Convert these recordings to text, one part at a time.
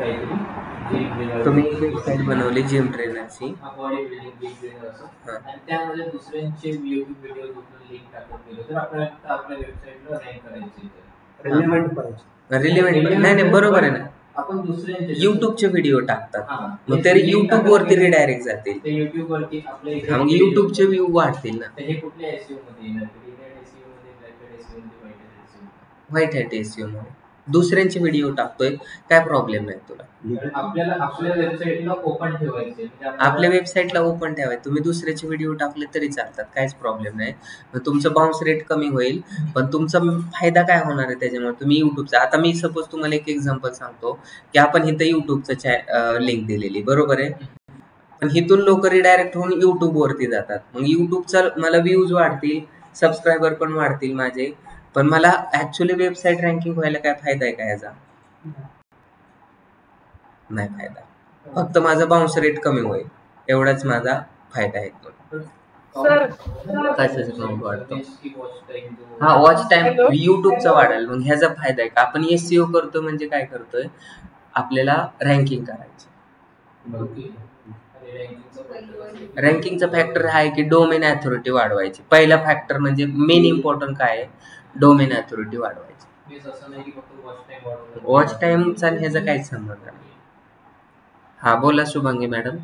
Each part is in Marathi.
काहीतरी तुम्ही एक वेबसाईट बनवली जिम ट्रेनरची, बॉडी बिल्डिंग जिम ट्रेनर असं, आणि त्यामध्ये दुसऱ्यांचे YouTube व्हिडिओ लिंक टाकत गेलो तर आपल्याला आपल्या वेबसाईटला रँक करायची रिलेव्हंट पाहिजे. रिलेव्हंट नाही बरोबर आहे ना. आपण दुसऱ्यांचे युट्यूबचे व्हिडिओ टाकतात, मग तरी युट्यूब वरती रिडायरेक्ट जातील. ते युट्यूब वरती आपले मग युट्यूबचे व्ह्यू वाढतील ना. हे कुठल्या एसईओ मध्ये येणार? एसईओ मध्ये, ब्लॅक एसईओ मध्ये, व्हाईट हॅट एसईओ मध्ये दुसऱ्यांचे व्हिडिओ टाकतोय, काय प्रॉब्लेम नाही तुला. आपल्याला आपल्या वेबसाईटला ओपन ठेवायचे, आपल्या वेबसाईटला ओपन ठेवायचे. तुम्ही दुसऱ्याचे व्हिडिओ टाकले तरी चालतात, काहीच प्रॉब्लेम नाही. मग तुमचं बाउन्स रेट कमी होईल, पण तुमचा फायदा काय होणार आहे त्याच्यामुळे? तुम्ही युट्यूबचा, आता मी सपोज तुम्हाला एक एक्झाम्पल सांगतो की आपण इथं युट्यूबचं लिंक दिलेली, बरोबर आहे, पण इथून लोक रिडायरेक्ट होऊन युट्यूब वरती जातात. मग युट्यूबचा मला व्ह्यूज वाढतील, सबस्क्रायबर पण वाढतील माझे, पण मला ऍक्च्युअली वेबसाईट रँकिंग व्हायला काय फायदा आहे का याचा? नाही फायदा. फक्त माझा बाउन्स रेट कमी होईल, एवढाच माझा फायदा आहे. कशाचा काउंट वाढतो? हा, वॉच टाइम युट्यूबचा वाढेल. मग ह्याचा फायदा आहे का? आपण एसईओ करतोय म्हणजे काय करतोय? आपल्याला रँकिंग करायची. रँकिंगचा फॅक्टर हा आहे की डोमेन अथॉरिटी वाढवायची. पहिला फॅक्टर म्हणजे मेन इम्पॉर्टंट काय आहे? डोमेन अथॉरिटी वाढवायची. वॉच टाइमचा ह्याचा काहीच संबंध नाही. हा बोला शुभांगी मॅडम.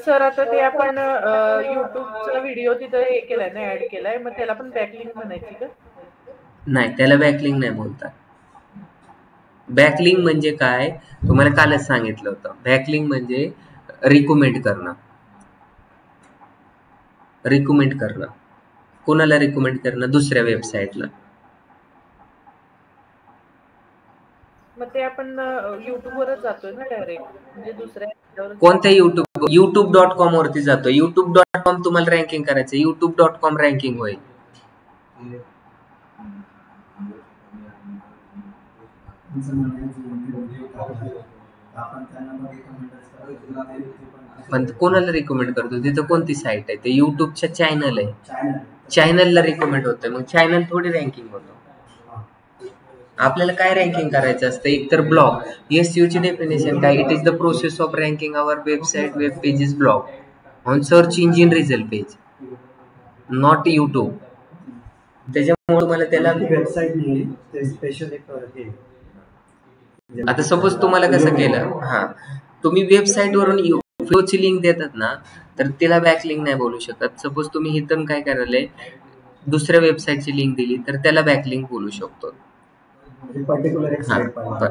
सर आता ते आपण युट्यूबचा व्हिडिओ तिथं हे केलाय ना, ऍड केलाय, मग त्याला पण बॅकलिंक म्हणायची का? नाही, त्याला बॅकलिंक नाही बोलतात. बॅकलिंक म्हणजे काय, तुम्हाला कालच सांगितलं होतं. बॅकलिंक म्हणजे रिकमेंड करणं. रिकमेंड करणं कोणाला? रिकमेंड करणं दुसऱ्या वेबसाईटला. मग ते आपण युट्यूबवरच जातोय ना डायरेक्ट, म्हणजे दुसऱ्या कोणत्या youtube.com वरती जातो. youtube.com तुम्हाला रँकिंग करायचं, youtube.com रँकिंग होईल. पण कोणाला रिकमेंड करतो? तिथं कोणती साईट आहे? ते युट्यूबच्या चॅनल आहे, चॅनलला रिकमेंड होतं. मग चॅनल थोडी रँकिंग होतं. आपल्याला काय रँकिंग करायचं असतं? एकतर ब्लॉग. एसईओ ची डेफिनेशन काय? It is the process of ranking our website, web pages, blog on search engine result page, not YouTube. त्याच्यामुळे तुम्हाला त्याला आता सपोज तुम्हाला कसं केलं, हा तुम्ही वेबसाईट वरून फ्लोची लिंक देतात ना, तर त्याला बॅकलिंक नाही बोलू शकत. सपोज तुम्ही इथून काय करायलंय, दुसऱ्या वेबसाईटची लिंक दिली तर त्याला बॅकलिंक बोलू शकतो.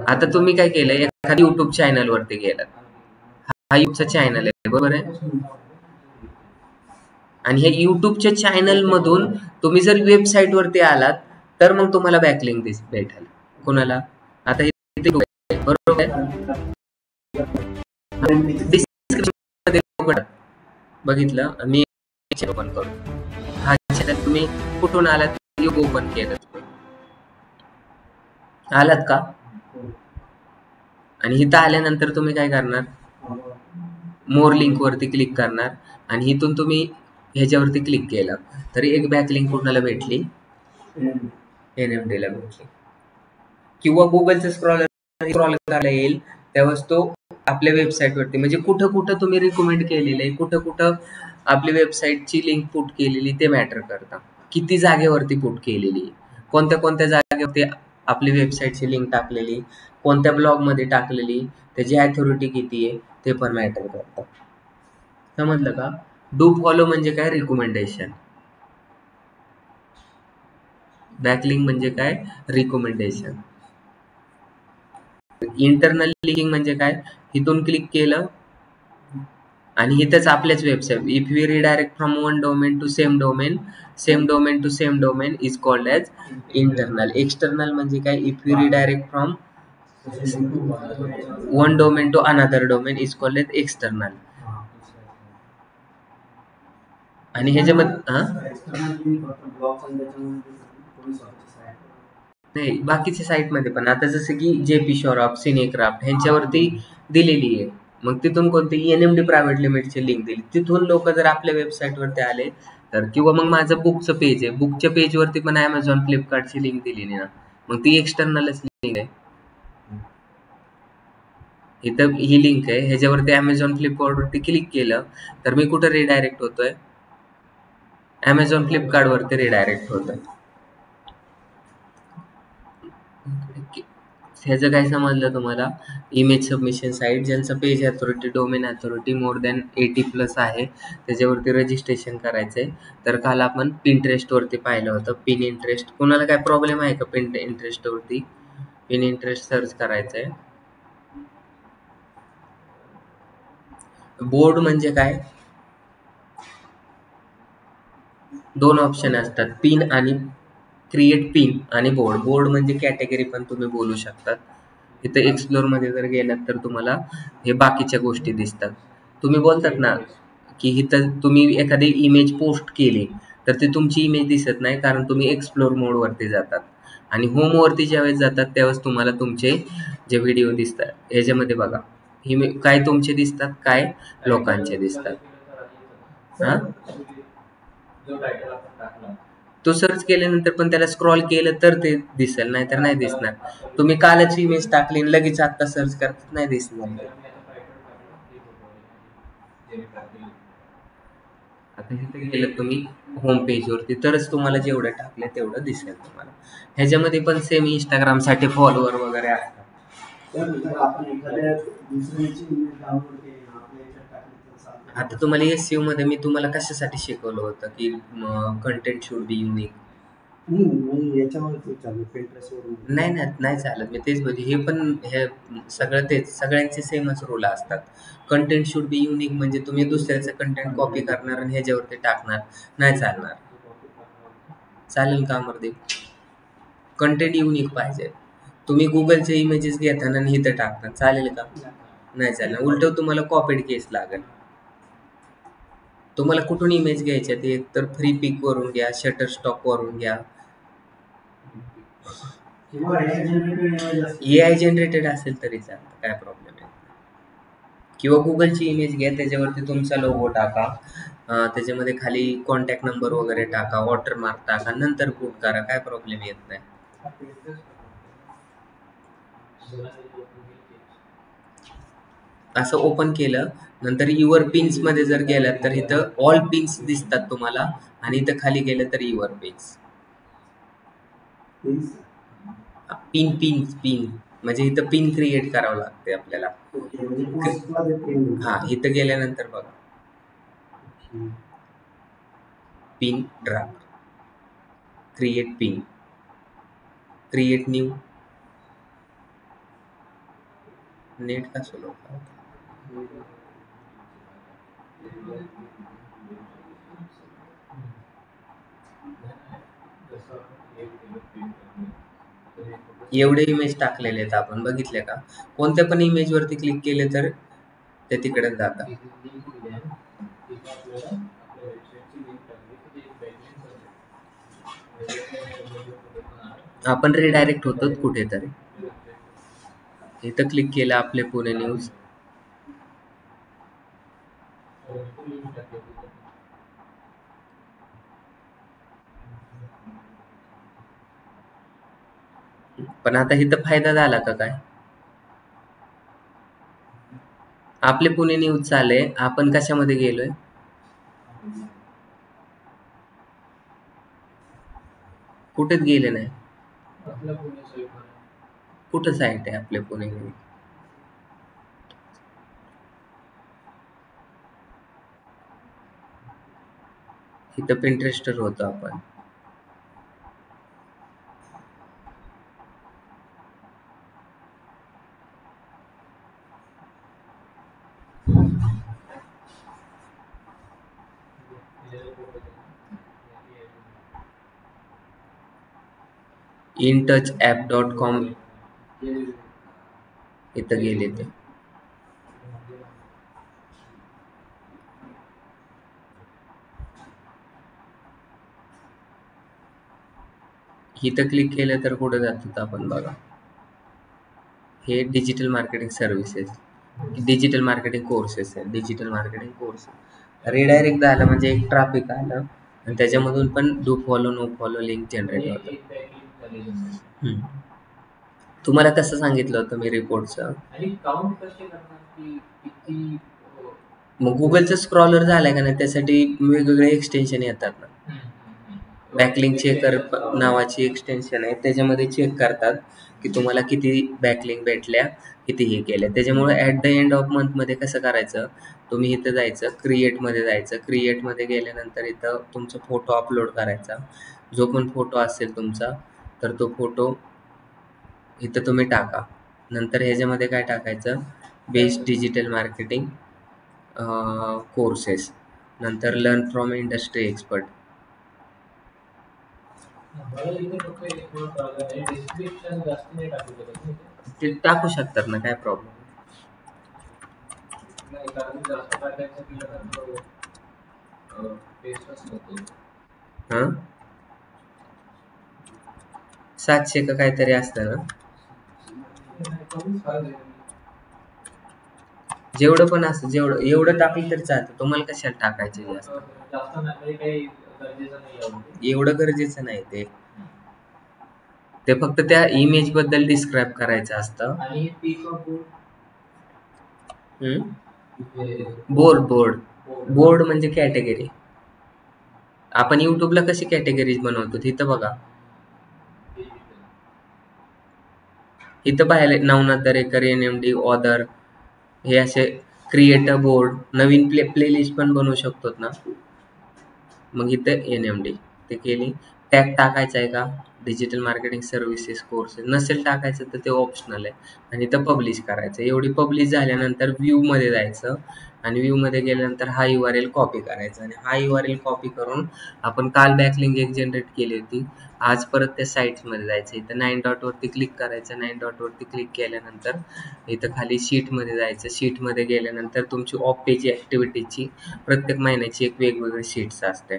आता तुम्ही काय केलंय, एखाद्या युट्यूब चॅनल वरती गेलात, हा युट्यूबचा चॅनल आहे, बरोबर आहे, आणि हे युट्यूबच्या चॅनल मधून तुम्ही जर वेबसाईट वरती आलात तर मग तुम्हाला बॅकलिंक भेटेल. कोणाला? आता इथे बरोबर आहे, बघितलं मी ओपन करू. हा चॅनल तुम्ही कुठून आलात? ओपन केलं, आलात का? आणि इथं आल्यानंतर तुम्ही काय करणार? मोर लिंक वरती क्लिक करणार, आणि इथून तुम्ही ह्याच्यावरती क्लिक केलं तर एक बॅकलिंक कुणाला भेटली? NMD ला भेटली. किंवा गुगलचं स्क्रॉल करायला येईल त्यावेळेस तो आपल्या वेबसाईट वरती, म्हणजे कुठं कुठं तुम्ही रिकमेंड केलेलं आहे, कुठं कुठं आपली वेबसाईटची लिंक पुट केलेली ते मॅटर करतं. किती जागेवरती पुट केलेली, कोणत्या कोणत्या जागेवरती आपली वेबसाईटची लिंक टाकलेली, कोणत्या ब्लॉग मध्ये टाकलेली, त्याची अथॉरिटी किती आहे ते पण मॅटर करतं. समजलं का? डू फॉलो म्हणजे काय? रिकमेंडेशन. बॅकलिंक म्हणजे काय? रिकमेंडेशन. इंटरनल लिंकिंग म्हणजे काय? इथून क्लिक केलं आणि इथंच आपल्याच website, if we redirect from one domain to same domain, same domain to same domain is called as internal. External म्हणजे काय? If we redirect from one domain to another domain is called as external. आणि ह्याच्यामध्ये नाही, बाकीच्या साईटमध्ये पण आता जसं की जेपी शॉप, सिनेक्राफ्ट ह्यांच्यावरती दिलेली आहे. मग तिथून कोणती NMD प्रायव्हेट लिमिटची लिंक दिली, तिथून लोक जर आपल्या वेबसाईट वरती आले तर, किंवा मग माझं बुकचं पेज आहे, बुकच्या पेज वरती पण Amazon, फ्लिपकार्टची लिंक दिलेली ना, मग ती एक्सटर्नलच लिंक आहे. इथं ही लिंक आहे, ह्याच्यावरती Amazon फ्लिपकार्टवरती क्लिक केलं तर मी कुठं रिडायरेक्ट होतोय? Amazon फ्लिपकार्टवरती रिडायरेक्ट होतोय. ह्याचं काय समजलं तुम्हाला? इमेज सबमिशन साईट ज्यांचं page authority, domain authority more than 80+ आहे, त्याच्यावरती रजिस्ट्रेशन करायचंय. तर काल आपण Pinterestवरती पाहिलं होतं. पिन इंटरेस्ट, कोणाला काय प्रॉब्लेम आहे का Pinterestवरती? पिन इंटरेस्ट सर्च करायचंय. बोर्ड म्हणजे काय? 2 ऑप्शन असतात, पिन आणि क्रिएट पिन आणि बोर्ड. बोर्ड म्हणजे कॅटेगरी पण तुम्ही बोलू शकतात. इथं एक्सप्लोर मध्ये जर गेलात तर तुम्हाला हे बाकीच्या गोष्टी दिसतात. तुम्ही बोलतात ना की इथं तुम्ही एखादी इमेज पोस्ट केली तर ती तुमची इमेज दिसत नाही, कारण तुम्ही एक्सप्लोर मोड वरती जातात आणि होम वरती ज्यावेळेस जातात त्यावेळेस तुम्हाला तुमचे जे व्हिडिओ दिसतात. ह्याच्यामध्ये बघा, काय तुमचे दिसतात, काय लोकांचे दिसतात. हा, जो टायटल आपण टाकला तो सर्च केल्यानंतर पण त्याला स्क्रॉल केलं तर ते दिसेल, नाही तर नाही दिसणार. तुम्ही कालच इमेज टाकली आणि लगेच आता सर्च करतात, नाही दिसणार ते. आता इथे गेलं तुम्ही होम पेज वरती तरच तुम्हाला जेवढं टाकलं तेवढं दिसेल तुम्हाला. ह्याच्यामध्ये पण सेम इंस्टाग्राम साठी फॉलोअर वगैरे असतात. आता तुम्हाला SEO मध्ये मी तुम्हाला कशासाठी शिकवलं होतं की कंटेंट शुड बी युनिक. नाही नाही चालत, मी तेच बोलते. हे पण हे सगळं तेच, सगळ्यांचे सेमच रूल असतात. कंटेंट शुड बी युनिक म्हणजे तुम्ही दुसऱ्याचं कंटेंट कॉपी करणार आणि ह्याच्यावरती टाकणार, नाही चालणार. चालेल का अमरदीप? कंटेंट युनिक पाहिजे. तुम्ही गुगलचे इमेजेस घेताना आणि इथं टाकता, चालेल का? नाही चालेल, उलट तुम्हाला कॉपीड केस लागेल. तुम्हाला कुठून इमेज घ्यायच्या ते तर फ्री पिक वरून घ्या, शटर स्टॉक वरून घ्या. AI जनरेटेड असेल तरी चालतं, काय प्रॉब्लेम आहे. किंवा गुगलची इमेज घ्या, त्याच्यावरती तुमचा लोगो टाका, त्याच्यामध्ये खाली कॉन्टॅक्ट नंबर वगैरे टाका, वॉटरमार्क टाका, नंतर पुट करा, काय प्रॉब्लेम येत नाही. असं ओपन केलं नंतर युअर पिन्स मध्ये जर गेलात तर इथं ऑल पिन्स दिसतात तुम्हाला आणि इथं खाली गेलं तर युअर पिन्स. पिन म्हणजे इथं पिन क्रिएट करावं लागते आपल्याला. हा, इथं गेल्यानंतर बघा pin draft, create pin, create new. Net का स्लो होता? एवढे इमेज टाकलेले आहेत आपण, बघितले का? कोणत्या पण इमेज वरती क्लिक केले तर ते तिकडे जातात. आपण रिडायरेक्ट होतो कुठेतरी. इथं क्लिक केलं आपले पुणे न्यूज, पण आता इथं फायदा झाला का काय? आपले पुणे न्यूज चाले, आपण कशामध्ये गेलोय? कुठेच गेले नाही. कुठं साईट आहे आपल्या पुणे न्यूज? इथं Pinterestवर होतो आपण. intouchapp.com इथं गेले ते. इथं क्लिक केलं तर कुठे जातात आपण बघा. हे digital marketing services, digital marketing courses आहे. डिजिटल मार्केटिंग कोर्स रिडायरेक्ट झालं म्हणजे एक ट्रॅफिक आलं आणि त्याच्यामधून पण do follow no follow link generate होतं. तुम्हाला कसं सांगितलं होतं मी रिपोर्टचं. आणि काउंट कसे करणार की किती मग गुगलचं स्क्रॉलर झालंय का नाही त्यासाठी वेगवेगळे एक्सटेन्शन येतात ना. बॅकलिंक चेकर नावाची एक्सटेन्शन आहे, त्याच्यामध्ये चेक करतात की तुम्हाला किती बॅकलिंक भेटल्या, किती हे केल्या. त्याच्यामुळे ॲट द एंड ऑफ मंथमध्ये कसं करायचं, तुम्ही इथं जायचं, क्रिएटमध्ये जायचं. क्रिएटमध्ये गेल्यानंतर इथं तुमचा फोटो अपलोड करायचा, जो पण फोटो असेल तुमचा, तर तो फोटो इथं तुम्ही टाका. नंतर ह्याच्यामध्ये काय टाकायचं, बेस्ट डिजिटल मार्केटिंग कोर्सेस, नंतर learn from industry expert. Description जास्त नाही टाकू शकत ना ते टाकू शकतात ना, काय प्रॉब्लेम. जास्त टाकायचं केलं तर पेस्टच होतो. हां 700 का काहीतरी असतं ना. जेवढं पण असतं, जेवढं एवढं टाकलं तरी चालतं. तुम्हाला कशाला टाकायचे जास्त, जास्त नाही काही गरजेचं नाही एवढं गरजेचं नाही. ते फक्त त्या इमेज बद्दल डिस्क्राईब करायचं असतं. आणि बोर्ड बोर्ड बोर्ड म्हणजे कॅटेगरी. आपण युट्यूबला कशी कॅटेगरीज बनवतो तिथं बघा, इथं पाहिले नवनाथ दरेकर, NMD, ऑदर, हे असे क्रिएटर बोर्ड. नवीन प्लेलिस्ट पण बनवू शकतो ना. मग इथं NMD ते केली. टॅग टाकायचा आहे का, डिजिटल मार्केटिंग सर्व्हिसेस कोर्सेस. नसेल टाकायचं तर ते ऑप्शनल आहे. आणि इथं पब्लिश करायचं. एवढी पब्लिश झाल्यानंतर व्ह्यूमध्ये जायचं, आणि व्ह्यूमध्ये गेल्यानंतर हा URL कॉपी करायचा, आणि हा URL कॉपी करून आपण काल बॅकलिंक एक जनरेट केली होती, आज परत त्या साईट्समध्ये जायचं. इथं 9 डॉटवरती क्लिक करायचं. 9 डॉटवरती क्लिक केल्यानंतर इथं खाली शीटमध्ये जायचं. शीटमध्ये गेल्यानंतर तुमची ऑफ पेज ॲक्टिव्हिटीची प्रत्येक महिन्याची एक वेगवेगळी शीट्स असते.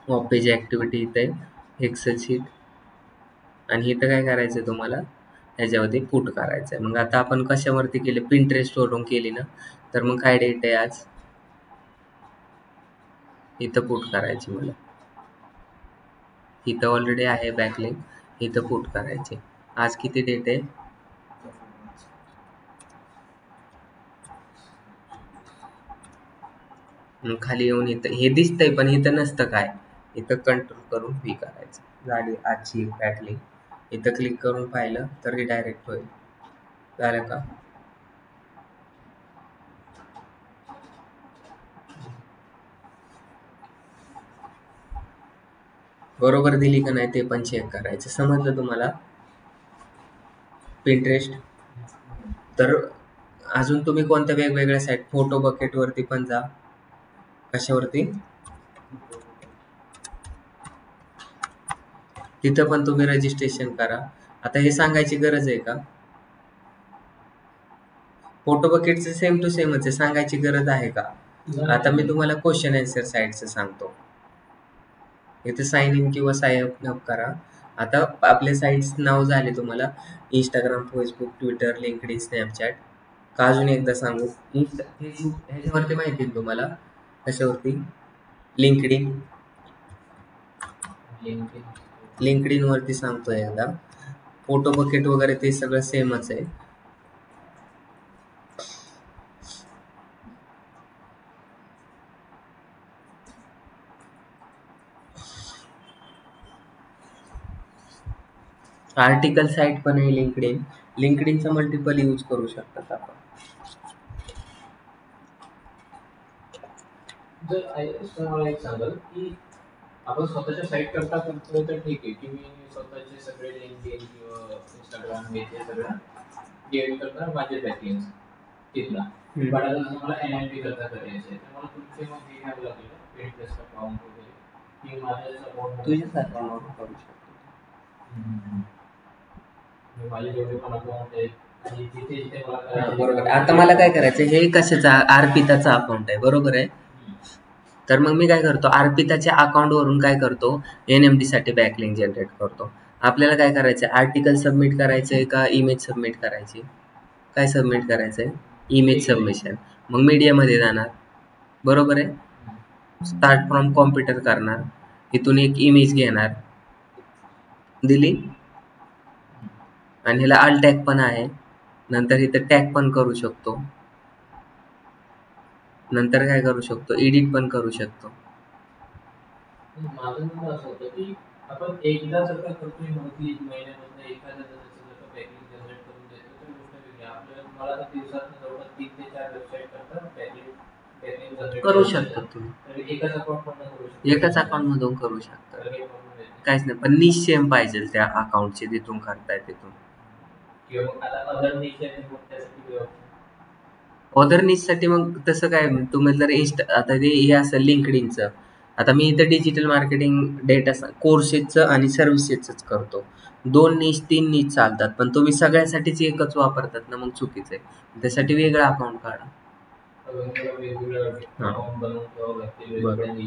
ऑफ पेज ॲक्टिव्हिटी इथे एक्सेल शीट, आणि इथं काय करायचं आहे तुम्हाला, ह्याच्यावरती पुट करायचं आहे. मग आता आपण कशावरती केले, पिंटरेस्टवरून केली ना, तर मग काय डेट आहे आज, इथं पुट करायची मला. इथं ऑलरेडी आहे बॅकलिंक, इथं पुट करायचे. आज किती डेट आहे, मग खाली येऊन इथं हे दिसतंय पण इथं नसतं काय, इथं कंट्रोल करून V करायचं. झाली आजची बॅकलिंक. इथं क्लिक करून पाहिलं तर रिडायरेक्ट होईल. झालं का, बरोबर दिली का नाही ते पण चेक करायचं. समजलं तुम्हाला पिंटरेस्ट. तर अजून तुम्ही कोणत्या वेगवेगळ्या साईट, फोटो बकेट वरती पण जा. कशावरती, तिथं पण तुम्ही रजिस्ट्रेशन करा. आता हे सांगायची गरज आहे का, फोटो बकेटचं सेम टू सेमच आहे, सांगायची गरज आहे का. आता मी तुम्हाला क्वेश्चन आन्सर साईटचं सांगतो. इथे साइन इन किंवा साइन अप करा. आता आपले साईट्स नाव झाले तुम्हाला Instagram, Facebook, Twitter, LinkedIn, Snapchat. का अजून एकदा सांगू, फेसबुक ह्याच्यावरती माहिती आहे तुम्हाला, कशावरती, लिंक्डइन वरती सांगतो एकदा. फोटो बकेट वगैरे ते सगळं सेमच आहे. आर्टिकल साईट पण आहे लिंक्डइन. लिंक्डइनचा मल्टिपल यूज करू शकतात आपण. जर मला एक सांगाल की आपण स्वतःच्या साईट करता करतो तर ठीक आहे की मी स्वतःचे सगळे लिंक्डइन किंवा इंस्टाग्राम हे ते सगळं क्रिएट करता माझे बॅकलिंक्स तिथला. पण आता मला NMD करता करायचं आहे तर मला तुमचे मग हे घ्यावं लागेल, Pinterest अकाउंट वगैरे की माझ्या अकाउंट तुझ्याच अकाउंटवर करू शकतो. माझे जेवढे पण अकाउंट आहेत आणि जिथे जिथे मला बरोबर. आता मला काय करायचं, हे कशाचा, अर्पिताचं अकाउंट आहे, बरोबर आहे. तर मग मी काय करतो, अर्पिताच्या अकाउंटवरून काय करतो, NMD साठी बॅकलिंक जनरेट करतो. आपल्याला काय करायचं, आर्टिकल सबमिट करायचं आहे का इमेज सबमिट करायची, काय सबमिट करायचं आहे, इमेज सबमिशन. मग मीडियामध्ये जाणार, बरोबर आहे. स्टार्ट फ्रॉम कॉम्प्युटर करणार, इथून एक इमेज घेणार, दिली आणि ह्याला आल टॅग पण आहे. नंतर इथं टॅग पण करू शकतो. नंतर काय करू शकतो, एडिट पण करू शकतो. माझं म्हणणं असं होतं की आपण एकदा जर का करतोय मंथली महिन्यामधनं एखाद्या जणाचं जर का पॅकेज जनरेट करून देतो तर गोष्ट वेगळी. आपल्याला मला तर दिवसात जवळपास 3 ते 4 वेबसाईट करता पॅकेज जनरेट करू शकता तुम्ही. तर एकाच अकाउंट मधनं करू शकतो. एकाच अकाउंट मधून करू शकता. तर काही problem नाही. काहीच नाही, पण निश सेम पाहिजे त्या अकाउंटची, तिथून करताय तिथून. किंवा मग आता अदर निश आहे मग त्यासाठी अदर निशसाठी मग तसं काय, तुम्ही जर आता ते हे असेल लिंक्डइनचं, आता मी इथं डिजिटल मार्केटिंग डेटा कोर्सेसचं आणि सर्व्हिसेसच करतो. 2 निश 3 निश चालतात, पण तुम्ही सगळ्यासाठीच एकच वापरतात ना, मग चुकीचं आहे. त्यासाठी वेगळं अकाउंट काढा.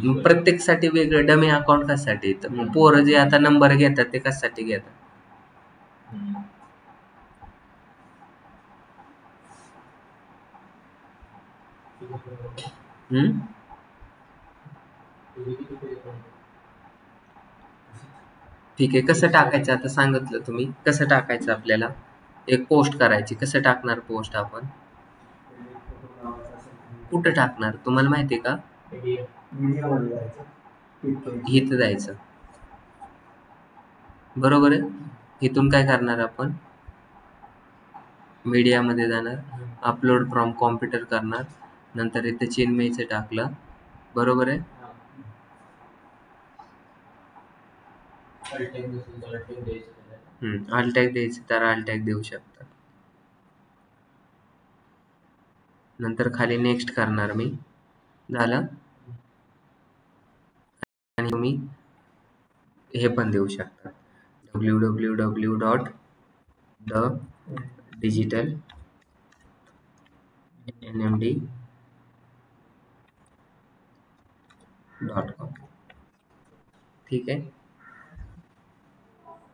मग प्रत्येकसाठी वेगळं डमी अकाउंट कशासाठी येतं? मग पोरं जे आता नंबर घेतात ते कशासाठी घेतात? ठीक आहे, कसं टाकायचं आता सांगितलं तुम्ही. कसं टाकायचं आपल्याला? एक पोस्ट करायची. कसं टाकणार पोस्ट आपण? कुठं टाकणार तुम्हाला माहिती आहे का? इथं जायचं, बरोबर आहे. इथून काय करणार आपण? मीडियामध्ये जाणार, अपलोड फ्रॉम कॉम्प्युटर करणार, नंतर इथे चिन्मयचं टाकलं, बरोबर आहे. आल टॅग द्यायचं तर आल टॅग देऊ शकतात. नंतर खाली नेक्स्ट करणार मी, झालं. आणि तुम्ही हे पण देऊ शकता, www.thedigitalnmd.com. ठीक आहे.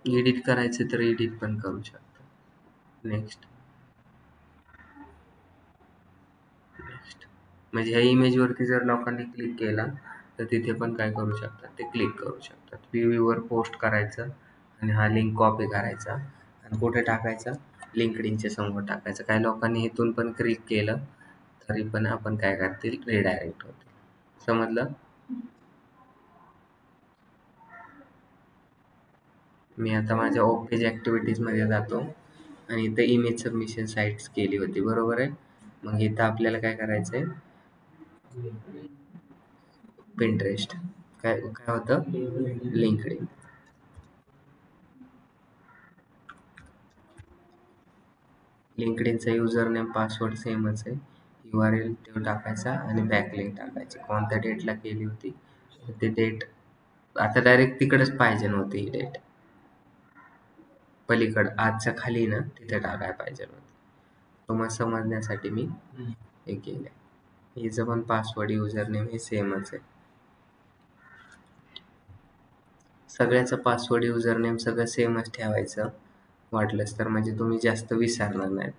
एडिट करायचं तर एडिट पण करू शकता. नेक्स्ट म्हणजे ह्या इमेजवरती जर लोकांनी क्लिक केला तर तिथे पण काय करू शकतात, ते क्लिक करू शकतात. प्रिव्ह्यूवर पोस्ट करायचं आणि हा लिंक कॉपी करायचा आणि कुठे टाकायचा, लिंक्डइनच्या समोर टाकायचं. काही लोकांनी इथून पण क्लिक केलं तरी पण आपण काय करतील, रिडायरेक्ट होतील. समजलं? मी आता माझ्या ऑफ पेज ॲक्टिव्हिटीजमध्ये जातो आणि इथं इमेज सबमिशन साईट्स केली होती, बरोबर आहे. मग इथं आपल्याला काय करायचं आहे, पिंटरेस्ट काय काय होतं, लिंक्डइन. लिंक्डइनचा युजर नेम पासवर्ड सेमच आहे. URL तो टाकायचा आणि बॅकलिंक टाकायची. कोणत्या डेटला केली होती तर ते डेट आता डायरेक्ट तिकडेच पाहिजे नव्हती, ही डेट पलीकडं आजच्या खाली ना तिथे टाकायला पाहिजे नव्हती. तुम्हाला समजण्यासाठी मी हे केलं. हिचं पण पासवर्ड युजर नेम हे सेमच आहे. सगळ्याचं पासवर्ड युजर नेम सगळं सेमच ठेवायचं वाटलंच तर, म्हणजे तुम्ही जास्त विसरणार नाही.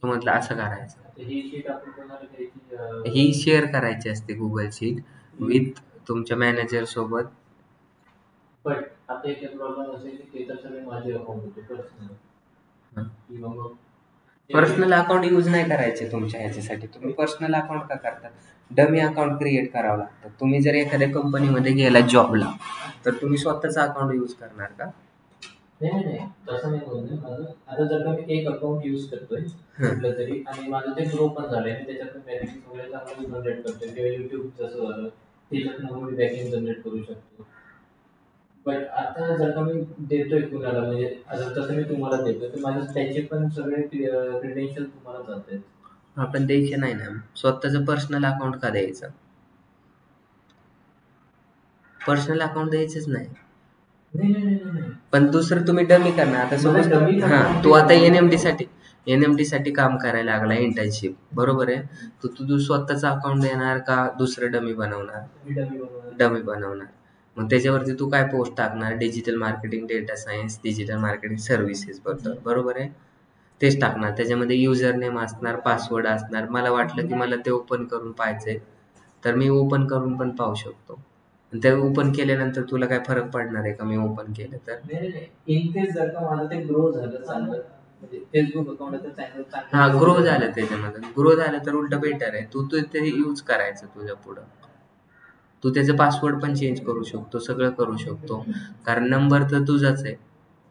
समजलं? असं करायचं. ही शेअर करायची असते गुगल शीट विथ तुमच्या मॅनेजर सोबत. पण आता एक प्रॉब्लेम असेल की ते तर सगळे माझे अकाउंट होते पर्सनल अकाउंट यूज नाही करायचे तुमच्या ह्याच्यासाठी. तुम्ही पर्सनल अकाउंट का करता? डमी अकाउंट क्रिएट करावं लागतं. तुम्ही जर एखाद्या कंपनीमध्ये गेला जॉबला तर तुम्ही स्वतःचा अकाउंट यूज करणार का? नाही तसं नाही बोलतोय माझं. आता जर का मी एक अकाउंट यूज करतोय कुठलं तरी आणि माझं ते ग्रो पण झालंय, मी त्याच्यातून बॅकिंग वगैरे चांगलं जनरेट करतोय किंवा युट्यूब जसं झालं त्याच्यातून मी बॅकिंग जनरेट करू शकतो. पण आता जर का मी देतोय कुणाला, म्हणजे आता तसं मी तुम्हाला देतोय तर माझं त्याचे पण सगळे क्रेडेन्शियल तुम्हाला जात आहेत. आपण द्यायचे नाही ना. स्वतःचं पर्सनल अकाउंट का द्यायचं? पर्सनल अकाउंट द्यायचंच नाही. पण दुसरं तुम्ही डमी करणार. आता सपोज तू आता एनएमडी साठी काम करायला लागला, इंटर्नशिप, बरोबर आहे. तू स्वतःचा अकाउंट देणार का दुसरं डमी बनवणार? डमी बनवणार. मग त्याच्यावरती तू काय पोस्ट टाकणार, digital marketing, data science, digital marketing services बद्दल, बरोबर आहे. तेच टाकणार. त्याच्यामध्ये युजर नेम असणार, पासवर्ड असणार. मला वाटलं की मला ते ओपन करून पाहायचंय, तर मी ओपन करून पण पाहू शकतो. आणि ते ओपन केल्यानंतर तुला काय फरक पडणार आहे का मी ओपन केलं तर? इन केस जर का माझं ते ग्रो झालं चाललं म्हणजे फेसबुक अकाउंटचं चॅनल हा, ग्रो झालं त्याच्यामध्ये. ग्रो झालं तर उलट बेटर आहे. तू ते यूज करायचं तुझ्या पुढं. तू त्याचं पासवर्ड पण चेंज करू शकतो, सगळं करू शकतो. कारण नंबर तर तुझाच आहे.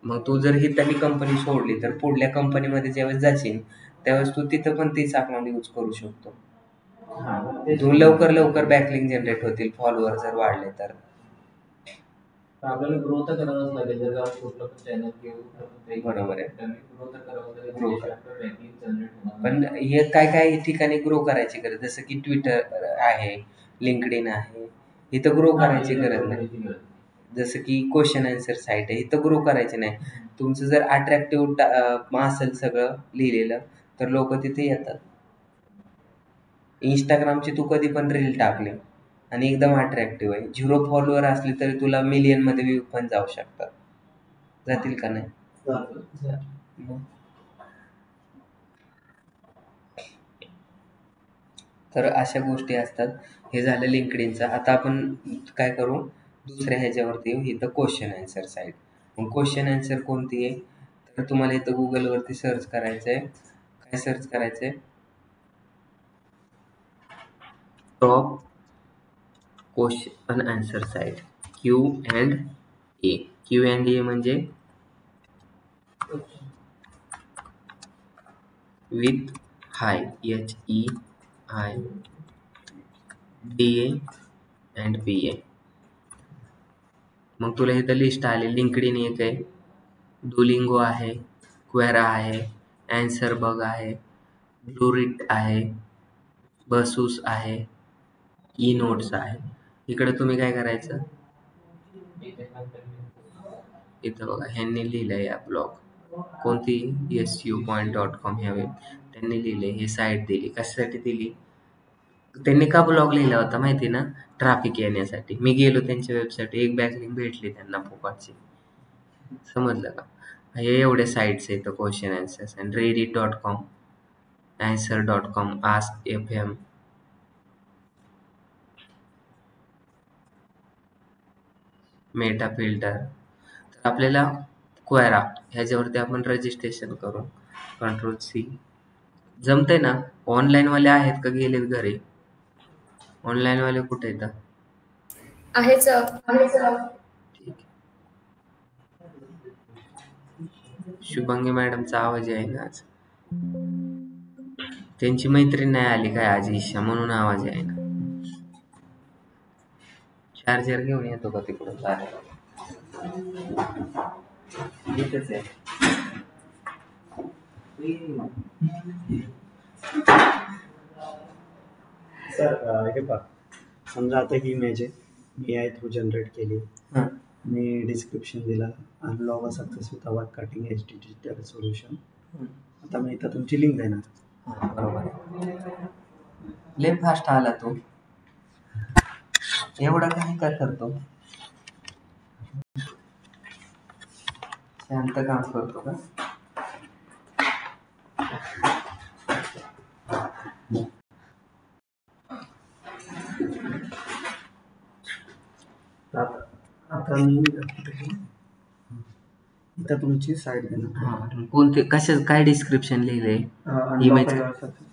मग तू जर ही त्यांनी कंपनी सोडली तर पुढल्या कंपनीमध्ये ज्यावेळेस जाशील त्यावेळेस तू तिथं पण तीच अकाउंट यूज करू शकतो. तू लवकर बॅकलिंक जनरेट होतील फॉलोअर जर वाढले तर. आपल्याला ग्रो तर करावंच लागेल. जर आपण कुठलं पण चॅनल किंवा बरोबर आहे. ग्रो तर करावंच लागेल. Grow त्याशिवाय आपलं बँकिंग जनरेट होणार पण हे काय ठिकाणी ग्रो करायची गरज, जसं की ट्विटर आहे, लिंक्डइन आहे, इथं ग्रो करायची गरज नाही. जसं की क्वेश्चन आन्सर साईट आहे, इथं ग्रो करायचे नाही. तुमचं जर अट्रॅक्टिव्ह असेल सगळं लिहिलेलं तर लोक तिथे येतात. इंस्टाग्रामची तू कधी पण रील टाकली आणि एकदम अट्रॅक्टिव्ह आहे, 0 फॉलोअर असले तरी तुला मिलियन मध्ये व्ह्यू पण जाऊ शकतात. जातील का नाही? मग. तर अशा गोष्टी असतात. हे झालं लिंक्डइनचं. आता आपण काय करू, दुसऱ्या ह्याच्यावरती येऊ. इथं क्वेश्चन आन्सर साईट. मग क्वेश्चन आन्सर कोणती आहे, तर तुम्हाला इथं गुगलवरती सर्च करायचं आहे. काय सर्च करायचं आहे? Top question answer site, Q&A. Q&A म्हणजे विथ हाय, HEIDA&PA. मग तुला इथं लिस्ट आली. लिंक्डइन एक आहे, डुलिंगो आहे, क्वेरा आहे, आन्सर बग आहे, ब्लूरीट आहे, बसूस आहे, ई नोट्स आहे. इकडे तुम्ही काय करायचं, इथं बघा ह्यांनी लिहिलंय या ब्लॉग, कोणती su.com ह्या वेब त्यांनी लिहिलंय. हे साईट दिली, कशासाठी दिली? त्यांनी का ब्लॉग लिहिला होता माहिती ना? ट्रॅफिक येण्यासाठी. मी गेलो त्यांच्या वेबसाईट, एक बॅकलिंक भेटली त्यांना फुकटची. समजलं का? हे एवढे साईट्स आहेत क्वेश्चन आन्सर्स. आणि reddit.com, answer.com, ask.fm, Meta filter. तर आपल्याला क्वेरा ह्याच्यावरती आपण रजिस्ट्रेशन करू. Ctrl+C. जमतंय ना? ऑनलाईन वाले आहेत का गेलेत घरी? ऑनलाईन वाले कुठे येतात? आहेच. ठीक आहे. शुभांगी मॅडमचा आवाज आहे ना आज? त्यांची मैत्रीण नाही आली काय आज ईशा, म्हणून आवाज आहे ना. चार्जर घेऊन येतो का तिकडून? इथंच आहे. सर हे पहा, समजा आता ही इमेज आहे, AI थ्रू जनरेट केली. मी डिस्क्रिप्शन दिला, analogue a success with our cutting edge digital solution. आता मी इथं तुमची लिंक देणार. बरोबर. लय फास्ट आला तो, एवढा काय करतो? शांत काम करतो का? आता मी इथं तुमची साईट देणार. कोणते कशा काय डिस्क्रिप्शन लिहिलंय? Image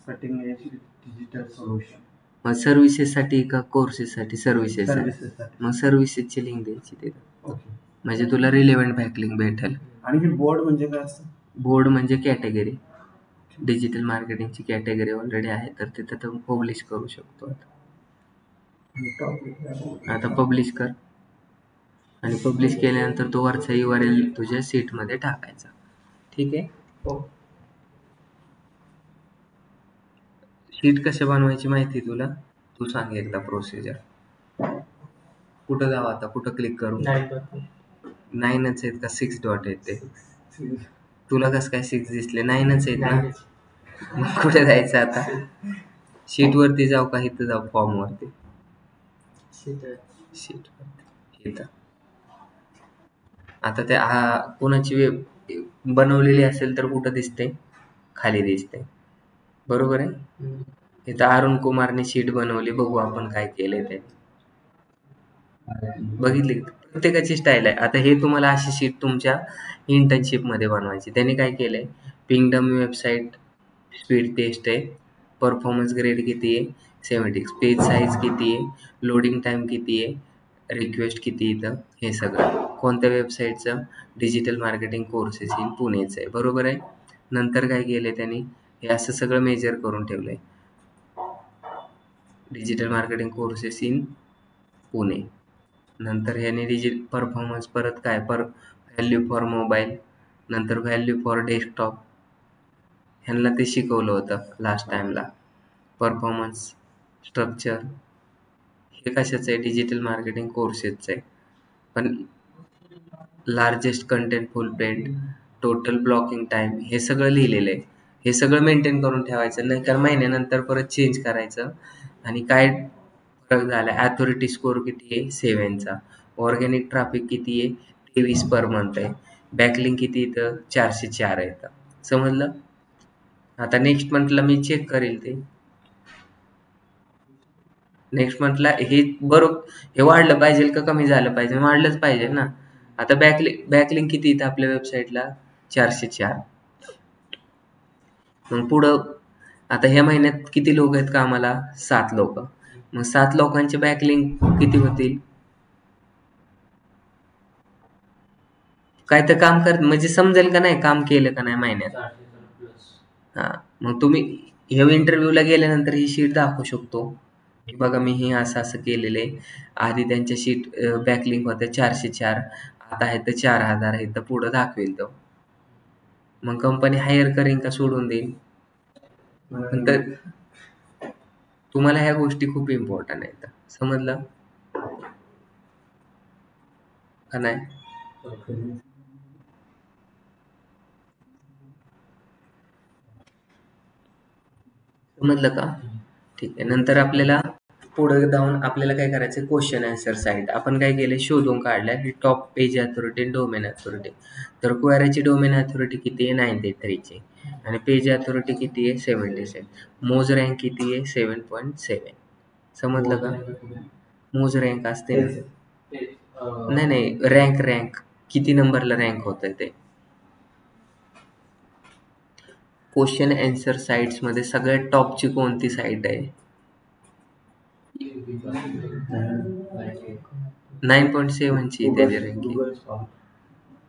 cutting edge digital solution. मग सर्व्हिसेससाठी का कोर्सेससाठी? सर्व्हिसेससाठी. मग सर्व्हिसेसची लिंक द्यायची तिथं. ओके. म्हणजे तुला रिलेव्हंट बॅकलिंक भेटेल. आणि हे बोर्ड म्हणजे काय असतं? बोर्ड म्हणजे कॅटेगरी, डिजिटल मार्केटिंगची कॅटेगरी ऑलरेडी आहे, तर तिथं तो पब्लिश करू शकतो. आता पब्लिश कर, आणि पब्लिश केल्यानंतर तो वरचा URL तुझ्या सीटमध्ये टाकायचा. ठीक आहे. शीट कशी बनवायची माहिती तुला? तू सांग एकदा प्रोसिजर. कुठं जावं आता, कुठं क्लिक करू? 9च आहेत का 6 डॉट आहेत ते? तुला कसं काय 6 दिसले? 9च आहेत ना? मग कुठे जायचं आता? शीट वरती जाऊ का इथं जाऊ? फॉर्म वरती, शीट वरती इथं. आता ते कोणाची वेब बनवलेली असेल तर कुठं दिसते? खाली दिसते, बरोबर आहे. इथं अरुण कुमारने शीट बनवली, बघू आपण काय केलंय ते. बघितली प्रत्येकाची स्टाईल आहे. आता हे तुम्हाला अशी शीट तुमच्या इंटर्नशिप मध्ये बनवायची. त्याने काय केलंय, पिंगडम वेबसाईट स्पीड टेस्ट आहे, परफॉर्मन्स ग्रेड किती आहे 70, पेज साईज किती आहे, लोडिंग टाइम किती आहे, रिक्वेस्ट किती इथं, हे सगळं कोणत्या वेबसाईटचं, डिजिटल मार्केटिंग कोर्सेस इन पुणेचं आहे, बरोबर आहे. नंतर काय केलंय त्यांनी, हे असं सगळं मेजर करून ठेवलंय, digital marketing courses in Pune. नंतर ह्याने परफॉर्मन्स परत काय, व्हॅल्यू फॉर मोबाईल, नंतर व्हॅल्यू फॉर डेस्कटॉप, ह्यांना ते शिकवलं होतं लास्ट टाइमला. परफॉर्मन्स स्ट्रक्चर हे कशाचं आहे, डिजिटल मार्केटिंग कोर्सेसचं आहे. पण लार्जेस्ट कंटेंट फुल प्रिंट, टोटल ब्लॉकिंग टाइम, हे सगळं लिहिलेलं आहे. हे सगळं मेंटेन करून ठेवायचं, नाही तर महिन्यानंतर परत चेंज करायचं. आणि काय फरक झाला, अथॉरिटी स्कोर किती आहे 7चा, ऑर्गॅनिक ट्रॅफिक किती आहे 23 पर मंथ आहे, बॅकलिंक किती इथं 404 आहे. समजलं. आता नेक्स्ट मंथला मी चेक करेल ते, नेक्स्ट मंथला हे बरोबर हे वाढलं पाहिजे का कमी झालं पाहिजे, वाढलंच पाहिजे ना. आता बॅकलिंक किती इथं आपल्या वेबसाईटला 404. मग पुढं आता ह्या महिन्यात किती लोक आहेत कामाला, 7 लोक. मग 7 लोकांचे बॅकलिंक किती होतील, काय तर काम म्हणजे समजेल का नाही काम केलं का नाही महिन्यात. हा, मग तुम्ही ह्या इंटरव्ह्यूला गेल्यानंतर ही शीट दाखवू शकतो की बघा मी हे असं असं केलेलं आहे. आधी त्यांच्या शीट बॅकलिंक होत्या 404, आता आहे तर 4000 आहे, तर पुढं दाखवेल तो. मग कंपनी हायर करेन का सोडून देईल. नंतर तुम्हाला ह्या गोष्टी खूप इम्पॉर्टंट आहेत, समजलं का नाही. समजलं का, ठीक आहे. नंतर आपल्याला पुढे जाऊन आपल्याला काय करायचं, क्वेश्चन आन्सर साईट आपण काय केले, शोधून काढल्या की top page authority, domain authority. तर क्वेरीची डोमेन अथॉरिटी किती आहे 93 ची, आणि पेज अथॉरिटी किती आहे 77, मोज रँक किती आहे 7.7. समजलं का. मोज रँक असते ना, नाही रँक किती नंबरला रँक होत ते. क्वेश्चन आन्सर साइट्स मध्ये सगळ्यात टॉपची कोणती साईट आहे, 9.7 ची त्याची रँकिंग.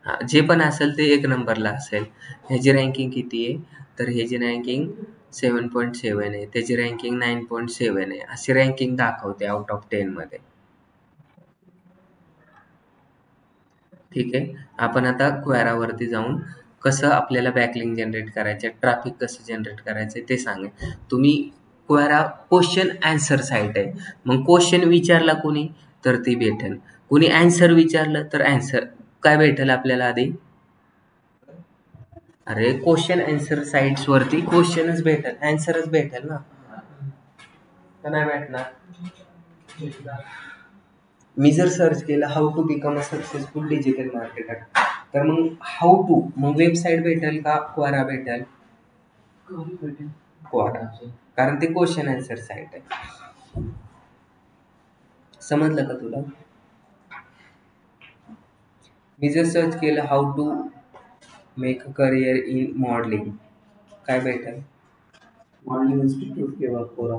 हा, जे पण असेल ते 1 नंबरला असेल. ह्याची रँकिंग किती आहे, तर ह्याची रँकिंग 7.7 आहे, त्याची रँकिंग 9.7 आहे. अशी रँकिंग दाखवते आउट ऑफ 10 मध्ये. ठीक आहे. आपण आता क्वेरावरती जाऊन कसं आपल्याला बॅकलिंक जनरेट करायचं, ट्रॅफिक कसं जनरेट करायचं ते सांगेल. तुम्ही क्वेरा क्वेश्चन आन्सर साईट आहे, मग क्वेश्चन विचारला कोणी तर ती भेटेल, कोणी आन्सर विचारलं तर आन्सर काय भेटेल आपल्याला आधी. अरे क्वेश्चन आन्सर साइट्स वरती क्वेश्चनच भेटेल, आन्सरच भेटेल ना, का नाही भेटणार. मी जर सर्च केलं how to become a successful digital marketer, तर मग हाऊ टू, मग वेबसाईट भेटेल का क्वेरा भेटेल, क्वेरा, कारण ते क्वेश्चन आन्सर साईट आहे. समजलं का तुला. मी जर सर्च केलं how to make a career in modelling, काय भेटेल, मॉडेलिंग इन्स्टिट्यूट किंवा कोरा.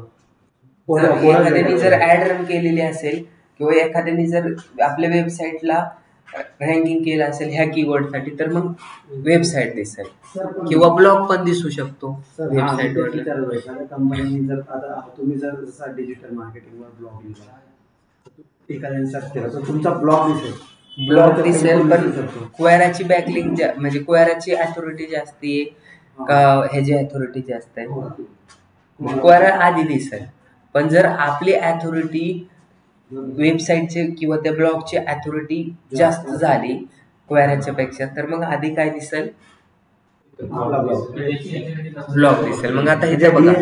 एखाद्याने जर ऍड रन केलेली असेल किंवा एखाद्याने जर आपल्या वेबसाईटला रँकिंग केलं असेल ह्या कीवर्ड साठी, तर मग वेबसाईट दिसेल किंवा ब्लॉग पण दिसू शकतो वेबसाईटवर. कंपनीने जर आता तुम्ही जर जसा डिजिटल मार्केटिंगवर ब्लॉग लिहिला, एखाद्याने सर्च केला तर तुमचा ब्लॉग दिसेल. पण क्वेराची बॅकलिंक म्हणजे क्वेराची अथॉरिटी जास्त आहे का ह्याची अथॉरिटी जास्त आहे, क्वेरा आधी दिसेल. पण जर आपली अथॉरिटी वेबसाईटचे किंवा त्या ब्लॉगची अथॉरिटी जास्त झाली क्वेराच्या पेक्षा, तर मग आधी काय दिसेल, ब्लॉग दिसेल. मग आता इथे बघा,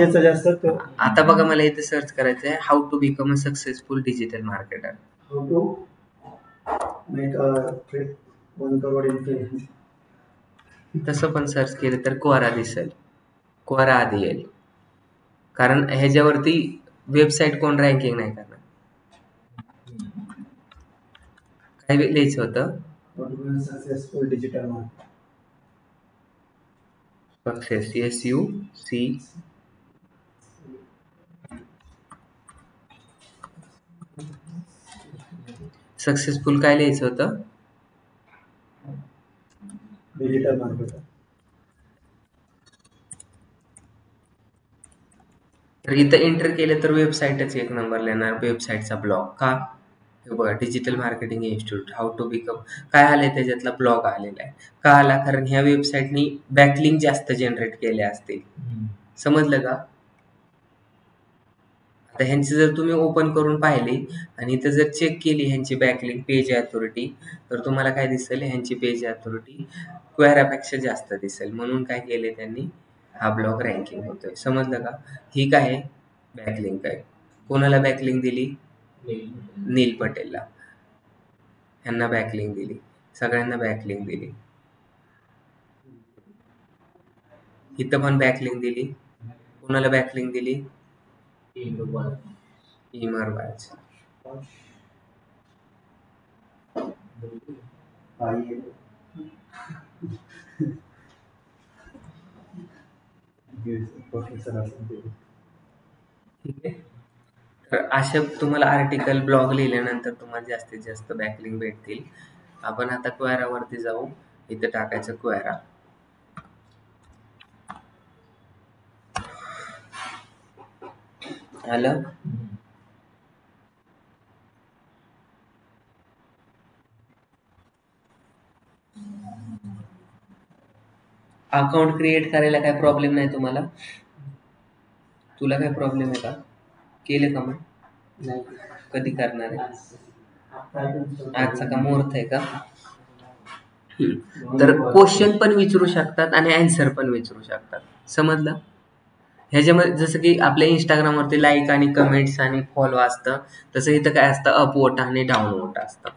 आता बघा मला इथे सर्च करायचं आहे how to become a successful digital marketer. How to make a 1 crore influence, तसं पण सर्च केलं तर क्वेरा दिसेल. क्वेरा आधी येईल, कारण ह्याच्यावरती वेबसाईट कोण रँकिंग नाही करणार. काय लिहायचं होतं? Successful digital marketing. Success SUC successful काय लिहायचं होतं? Digital marketing. तर इथं एंटर केलं तर वेबसाईटच एक नंबर येणार, वेबसाईटचा ब्लॉग. का? हे बघा, digital marketing institute how to become, काय आलंय त्याच्यातला ब्लॉग आलेला आहे. का आला? कारण ह्या वेबसाईटनी बॅकलिंक जास्त जनरेट केले असतील. समजलं का? आता ह्यांची जर तुम्ही ओपन करून पाहिली आणि इथं जर चेक केली ह्यांची बॅकलिंक पेज अथॉरिटी, तर तुम्हाला काय दिसेल? ह्यांची पेज अथॉरिटी क्वेरापेक्षा जास्त दिसेल. म्हणून काय केले त्यांनी? हा ब्लॉग रँकिंग होतोय. समजलं का? ही काय आहे? बॅकलिंक आहे. कोणाला बॅकलिंक दिली? नील पटेलला. ह्यांना बॅकलिंक दिली, सगळ्यांना बॅकलिंक दिली. इथं पण बॅकलिंक दिली. कोणाला बॅकलिंक दिली? इमरवाज. ठीक आहे. तर अशा तुम्हाला आर्टिकल ब्लॉग लिहिल्यानंतर तुम्हाला जास्तीत जास्त बॅकलिंक भेटतील. आपण आता क्वेरावरती जाऊ. इथं टाकायचं क्वेरा. आलं? अकाउंट क्रिएट करायला काय प्रॉब्लेम नाही तुम्हाला? तुला काय प्रॉब्लेम आहे का? केले का मग? नाही. कधी करणार आहे? आजचा का मुहूर्त आहे का? तर क्वेश्चन पण विचारू शकतात आणि आन्सर पण विचारू शकतात. समजलं? ह्याच्यामध्ये जसं की आपल्या इंस्टाग्रामवरती लाईक आणि कमेंट्स आणि फॉलो असतं, तसं इथं काय असतं? अपवोट आणि डाऊनवोट असतं.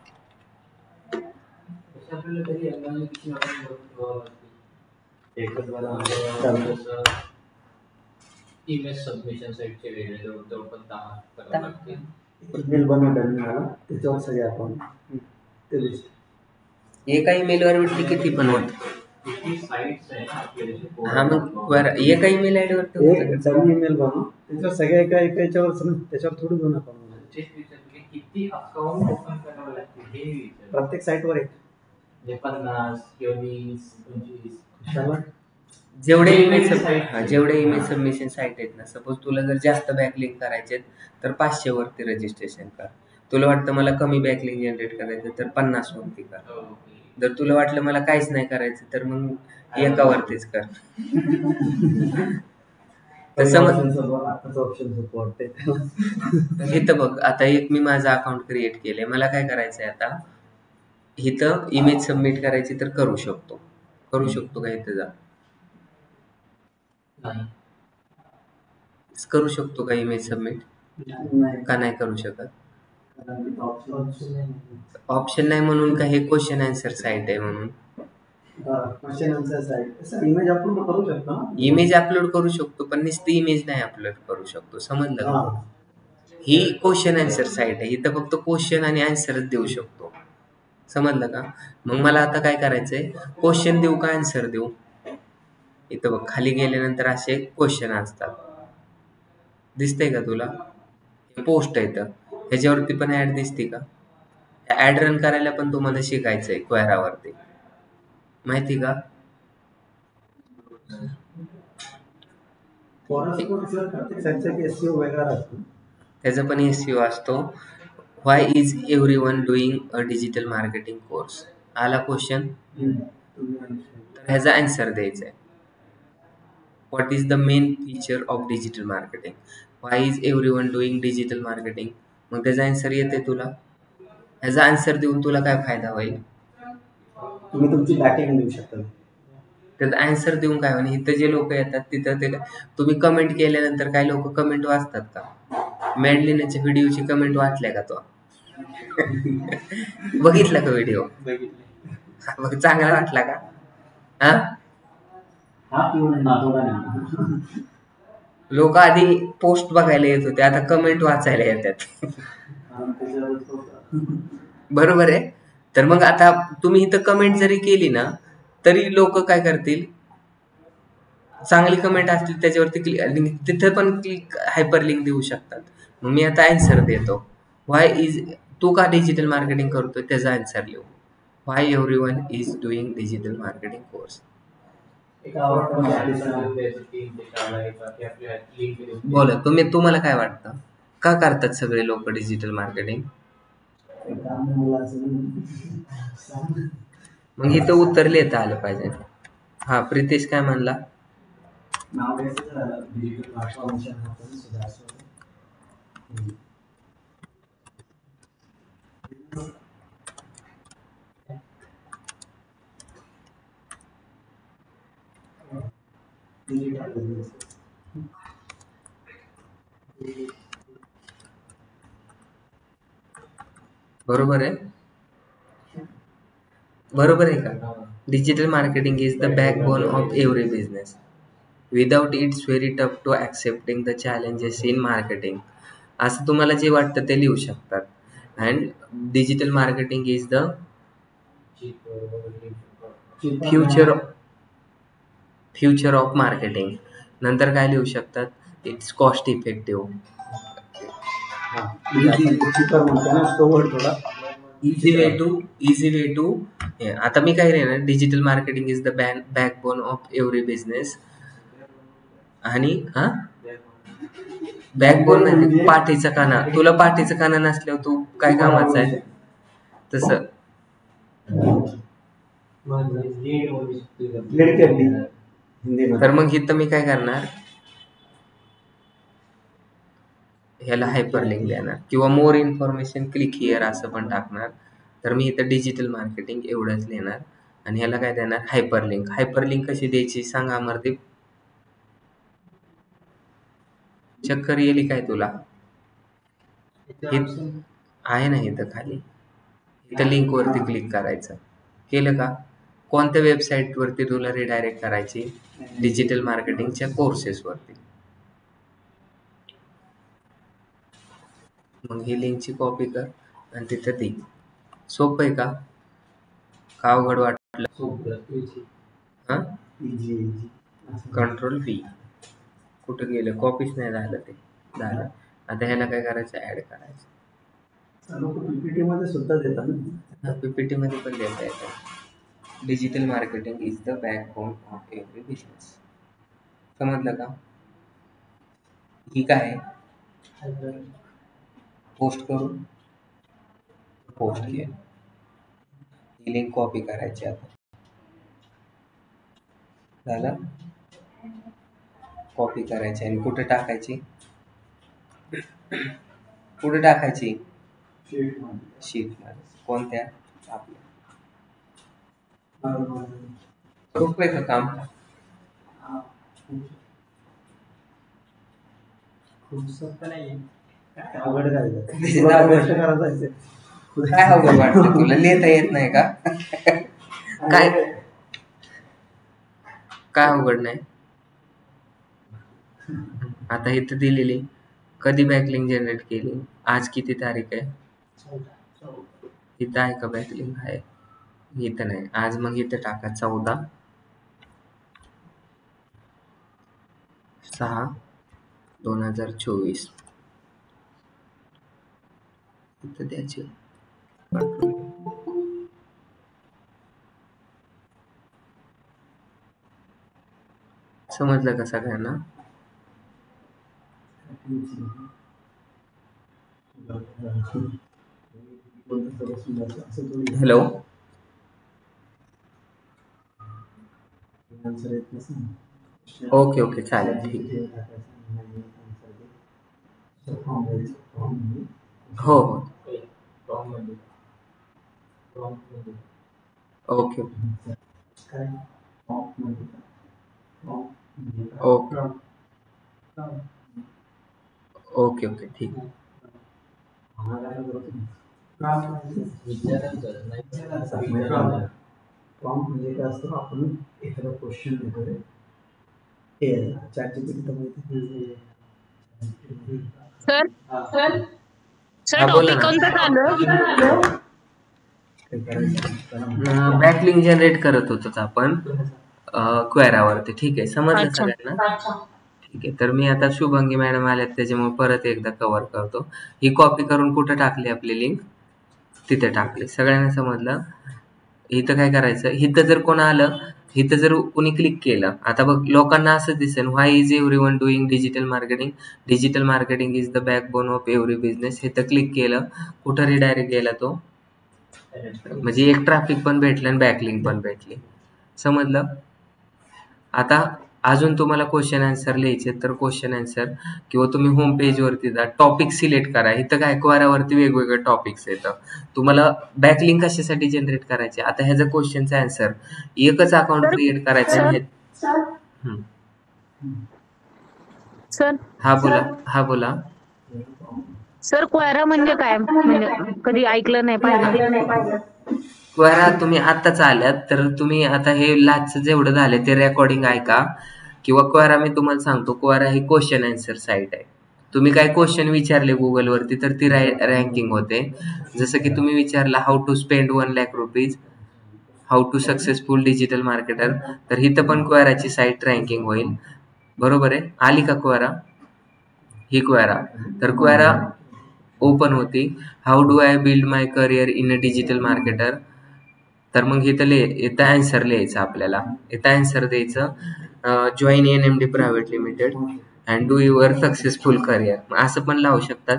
इमेज सबमिशन साईटचे वेगळे जवळजवळ 10 करावे लागतील. ईमेल बनवलं मला, त्याच्यावर सगळे अकाउंट ते लिस्ट. एका ईमेलवर भेटली किती पण होत. हा मग एका ईमेल आयडी वर डमी ईमेल बनव, त्याच्यावर सगळ्या एका याच्यावर, त्याच्यावर थोडं दोन अकाउंट. किती अकाउंट ओपन करावे लागतील हे विचार. प्रत्येक साईटवर एक 50 किंवा 20 25. जेवढे इमेज सबमिशन साईट आहेत ना, सपोज तुला जर जास्त बॅकलिंक करायचे तर 500 वरती रजिस्ट्रेशन कर. तुला वाटतं मला कमी बॅकलिंक जनरेट करायचं तर 50 वरती कर. जर तुला वाटलं मला काहीच नाही करायचं तर मग एकावरतीच कर. इथं बघ, आता एक मी माझं अकाउंट क्रिएट केलंय. मला काय करायचंय आता? इथं इमेज सबमिट करायची तर करू शकतो. का इथं जा? करू शकतो का इमेज सबमिट? का नाही करू शकत? ऑप्शन नाही म्हणून का? हे क्वेश्चन आन्सर साईट आहे म्हणून. इमेज अपलोड करू शकतो पण नुसती इमेज नाही अपलोड करू शकतो. समजलं का? ही क्वेश्चन आन्सर साईट आहे. इथं फक्त क्वेश्चन आणि आन्सरच देऊ शकतो. समजलं का? मग मला आता काय करायचंय? क्वेश्चन देऊ का आन्सर देऊ? इथं बघ, खाली गेल्यानंतर असे क्वेश्चन असतात. दिसतंय का तुला? पोस्ट आहे. ह्याच्यावरती पण ऍड दिसते का? ऍड रन करायला पण तुम्हाला शिकायचंय क्वेरावरती, माहिती का? त्याचा पण SEO असतो. Why is everyone doing a digital marketing course? आला क्वेश्चन, तर ह्याचा आन्सर द्यायचा आहे. What is the main feature of digital marketing? Why is everyone doing digital marketing? मग त्याचा आन्सर येते तुला. ह्याचा आन्सर देऊन तुला काय फायदा होईल? तुम्ही तुमची बॅकलिंक देऊ शकता. त्याचा आन्सर देऊन काय होईल? इथं जे लोक येतात तिथं ते तुम्ही कमेंट केल्यानंतर काय लोक कमेंट वाचतात का? मॅडलिनाच्या व्हिडिओची कमेंट वाचल्या का तो? बघितला का व्हिडिओ? मग चांगला वाटला का? हा, हा किंवा नाही नातवडा नाही. लोक आधी पोस्ट बघायला येत होते, आता कमेंट वाचायला येतात. कारण त्याच्यावरच होतं. बरोबर आहे. तर मग आता तुम्ही इथं कमेंट जरी केली ना तरी लोक काय करतील, चांगली कमेंट असतील त्याच्यावरती क्लिक, तिथे पण क्लिक हायपर लिंक देऊ शकतात. मग मी आता आन्सर देतो. व्हाय इज, तू का डिजिटल मार्केटिंग करतोय त्याचा आन्सर लिहू. Why everyone is doing digital marketing course. एक आवडतं article द्यायचं, 3 ते 4 लाईक बाकी आपल्या लिंक देऊन बोला तुम्हाला काय वाटतं, का करतात सगळे लोक डिजिटल मार्केटिंग? काम नाही मला असं. मग इथं उत्तर लिहिता आलं पाहिजे. हा प्रितेश काय म्हणला? नाव घ्यायचं झालं डिजिटल ट्रान्सफॉर्मेशन आपण सुधारतो. Digital business. बरोबर आहे, बरोबर आहे का? Digital marketing is the backbone of every business. Without it's very tough to accepting the challenges in marketing. असं तुम्हाला जे वाटतं ते लिहू शकतात. And digital marketing is the future of marketing. नंतर काय लिहू शकतात, it's cost effective. Easy way to आता मी काय लिहिणार, digital marketing is the backbone of every business. आणि बॅकबोन म्हणजे पाठीचा काना. तुला पाठीचा काना नसल्यावर तू काय कामाचा आहे, तसं. तर मग इथं मी काय करणार, ह्याला हायपर लिंक देणार किंवा मोर इन्फॉर्मेशन क्लिक हिअर असं पण टाकणार. तर मी इथं डिजिटल मार्केटिंग एवढंच लिहिणार आणि ह्याला काय देणार, हायपर लिंक. हायपर लिंक कशी द्यायची सांगा अमरदीप? चक्कर येईल काय तुला? आहे ना इथं खाली, इथं लिंक वरती क्लिक करायचं. केलं का? कोणत्या वेबसाईट वरती तुला रिडायरेक्ट करायची, डिजिटल मार्केटिंगच्या कोर्सेस वरती. मग ही लिंकची कॉपी कर आणि तिथं दे. सोपं आहे का? का अवघड वाटलं? हा, कंट्रोल V. कुठं गेलं, कॉपीच नाही झालं, ते झालं. आता ह्याला काय करायचं, ऍड करायचं. पीपीटी मध्ये सुद्धा देतात ना. पीपीटी मध्ये पण देता येतं. Digital marketing is the backbone of every business. समजलं का? ही काय आहे, पोस्ट करून पोस्ट केलं. ही लिंक कॉपी करायची. आता झालं, कॉपी करायची आणि कुठे टाकायची, कुठे टाकायची, शीट मध्ये. कोणत्या? आपल्या. सोपं आहे का काम? खूप सोपं नाही, अवघड करायचं. काय अवघड वाटतं तुला? लिहिता येत नाही का? काय अवघड नाही? आता इथं दिलेली कधी बॅकलिंक जनरेट केली, आज किती तारीख आहे, इथं आहे का बॅकलिंक? आहे, इथं नाही. आज मग इथं टाका 14/6/2024. इथं द्यायची. समजलं का सगळ्यांना? हॅलो, ओके चालेल, ठीक आहे. हो ओके ओके ठीक आहे. प्रॉम्प्ट म्हणजे काय असतं, आपण एखादा क्वेश्चन देतोय हे ChatGPT तर माहिती सर सर हा बोला टॉपिक ना. कोणतं चालू? काय करायचं. बॅकलिंक जनरेट करत होतो आपण क्वेरावरती. ठीक आहे, समजलं अच्छा. सगळ्यांना? ठीक आहे, तर मी आता शुभांगी मॅडम आल्यात त्याच्यामुळे परत एकदा कव्हर करतो. ही कॉपी करून कुठं टाकली आपली लिंक? तिथे टाकली. सगळ्यांना समजलं? इथं काय करायचं, इथं जर कोण आलं, इथं जर कोणी क्लिक केलं, आता बघ लोकांना असं दिसेल, why is everyone doing digital marketing, digital marketing is the backbone of every business. इथं क्लिक केलं, कुठं रिडायरेक्ट गेला तो? म्हणजे एक ट्रॅफिक पण भेटलं आणि बॅकलिंक पण भेटली. समजलं? आता अजून तुम्हाला क्वेश्चन आन्सर लिहायचे तर क्वेश्चन आन्सर किंवा तुम्ही होम पेज वरती जा, टॉपिक सिलेक्ट करा. इथं काय क्वेरावरती वेगवेगळे टॉपिक्स येतं. तुम्हाला बॅकलिंक कशासाठी जनरेट करायचे? आता ह्याचं क्वेश्चनचा आन्सर एकच अकाउंट सर क्रिएट करायचं आणि हम्म. सर हा बोला. सर क्वेरा म्हणजे काय? म्हणजे कधी ऐकलं नाही, पाहिलं नाही. क्वेरा तुम्ही आत्ताच आल्यात तर तुम्ही आता हे लास्टचं जेवढं झालं ते रेकॉर्डिंग ऐका. किंवा क्वेरा मी तुम्हाला सांगतो, क्वेरा ही क्वेश्चन आन्सर साईट आहे. तुम्ही काय क्वेश्चन विचारले गुगलवरती तर ती रँकिंग होते. जसं की तुम्ही विचारला how to spend 1,00,000 rupees, how to successful digital marketer, तर इथं पण क्वेराची साईट रँकिंग होईल. बरोबर आहे? आली का क्वेरा? ही क्वेरा. तर क्वेरा ओपन होती. How do I build my career in a digital marketer. तर मग इथं आन्सर लिहायचं आपल्याला. इथं आन्सर द्यायचं, join NMD private limited and do your successful career, असं पण लावू शकतात.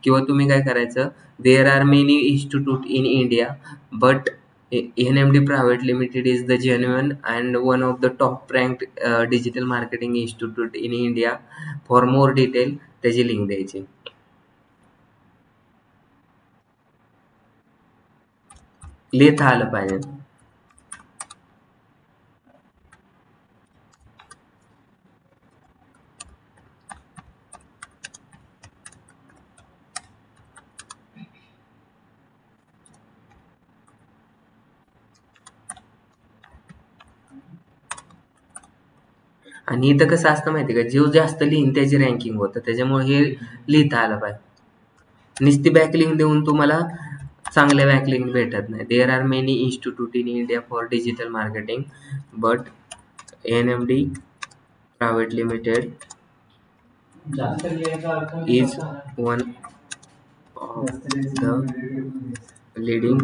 किंवा तुम्ही काय करायचं, there are many institute in India but NMD private limited is the genuine and one of the top ranked digital marketing institute in India. For more detail त्याची लिंक द्यायची. लिहिता आलं पाहिजे. आणि इथं कसं असतं माहिती का, जो जास्त लिहीन त्याची रँकिंग होतं, त्याच्यामुळे हे लिहिता आलं पाहिजे. नुसती बॅकलिंक देऊन तुम्हाला चांगले बॅकलिंक भेटत नाही. There are many institute in India for digital marketing but NMD private limited जास्त लिहायचा अर्थ is one of the leading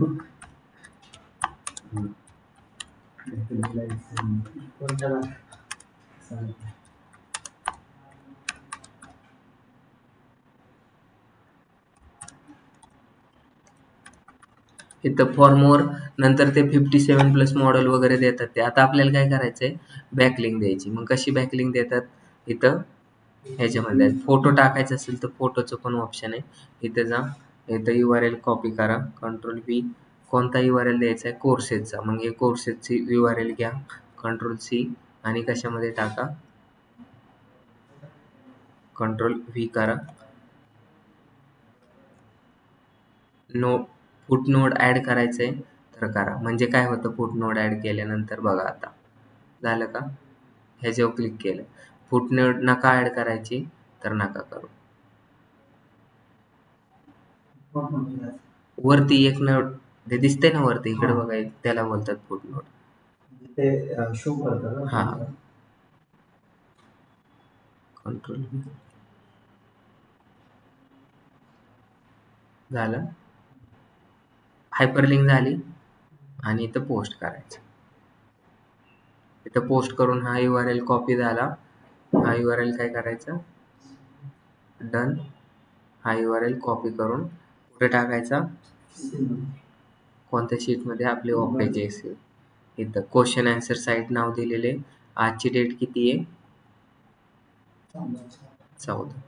इथं फॉर मोर नंतर ते 57+ मॉडेल वगैरे देतात. ते आता आपल्याला काय करायचंय, बॅकलिंक द्यायची. मग कशी बॅकलिंक देतात, इथं ह्याच्यामध्ये फोटो टाकायचा असेल तर फोटोचं पण ऑप्शन आहे. इथं जा, इथं URL कॉपी करा, Ctrl+V. कोणता URL द्यायचा आहे, कोर्सेसचा. मग हे कोर्सेसची URL घ्या, Ctrl+C आणि कशामध्ये टाका, Ctrl+V करा. फुटनोट ऍड करायचंय तर करा. म्हणजे काय होतं, फुटनोट ऍड केल्यानंतर बघा आता झालं का, ह्याच्यावर क्लिक केलं. फुटनोट नका ऍड करायची तर नका करू. वरती एक नोट ते दिसते ना वरती, इकडे बघा, त्याला बोलतात फुटनोट. ते शो करतात. हा, कंट्रोल झालं, हायपरलिंक झाली आणि इथं पोस्ट करायचं. इथं पोस्ट करून हा URL कॉपी झाला. हा URL काय करायचं, डन. हा URL कॉपी करून कुठे टाकायचा, कोणत्या शीटमध्ये, आपले ऑफ पेजेस. इथं क्वेश्चन आन्सर साईट नाव दिलेले, आजची डेट किती आहे, 14.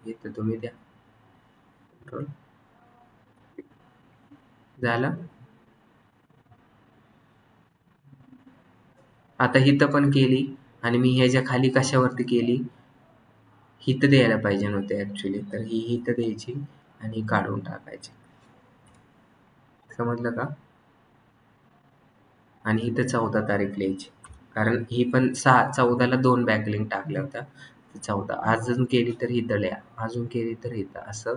इथं तुम्ही द्या, झालं. आता इथं पण केली आणि मी ह्याच्या खाली कशावरती केली, हिथं द्यायला पाहिजे नव्हते ऍक्च्युली, तर ही हिथं द्यायची आणि काढून टाकायची. समजलं का? आणि इथं 14 तारीख लिहायची. कारण ही पण 14ला 2 बॅकलिंक टाकल्या होत्या. 14 अजून केली तर इथं लिहा, अजून केली तर इथं, असं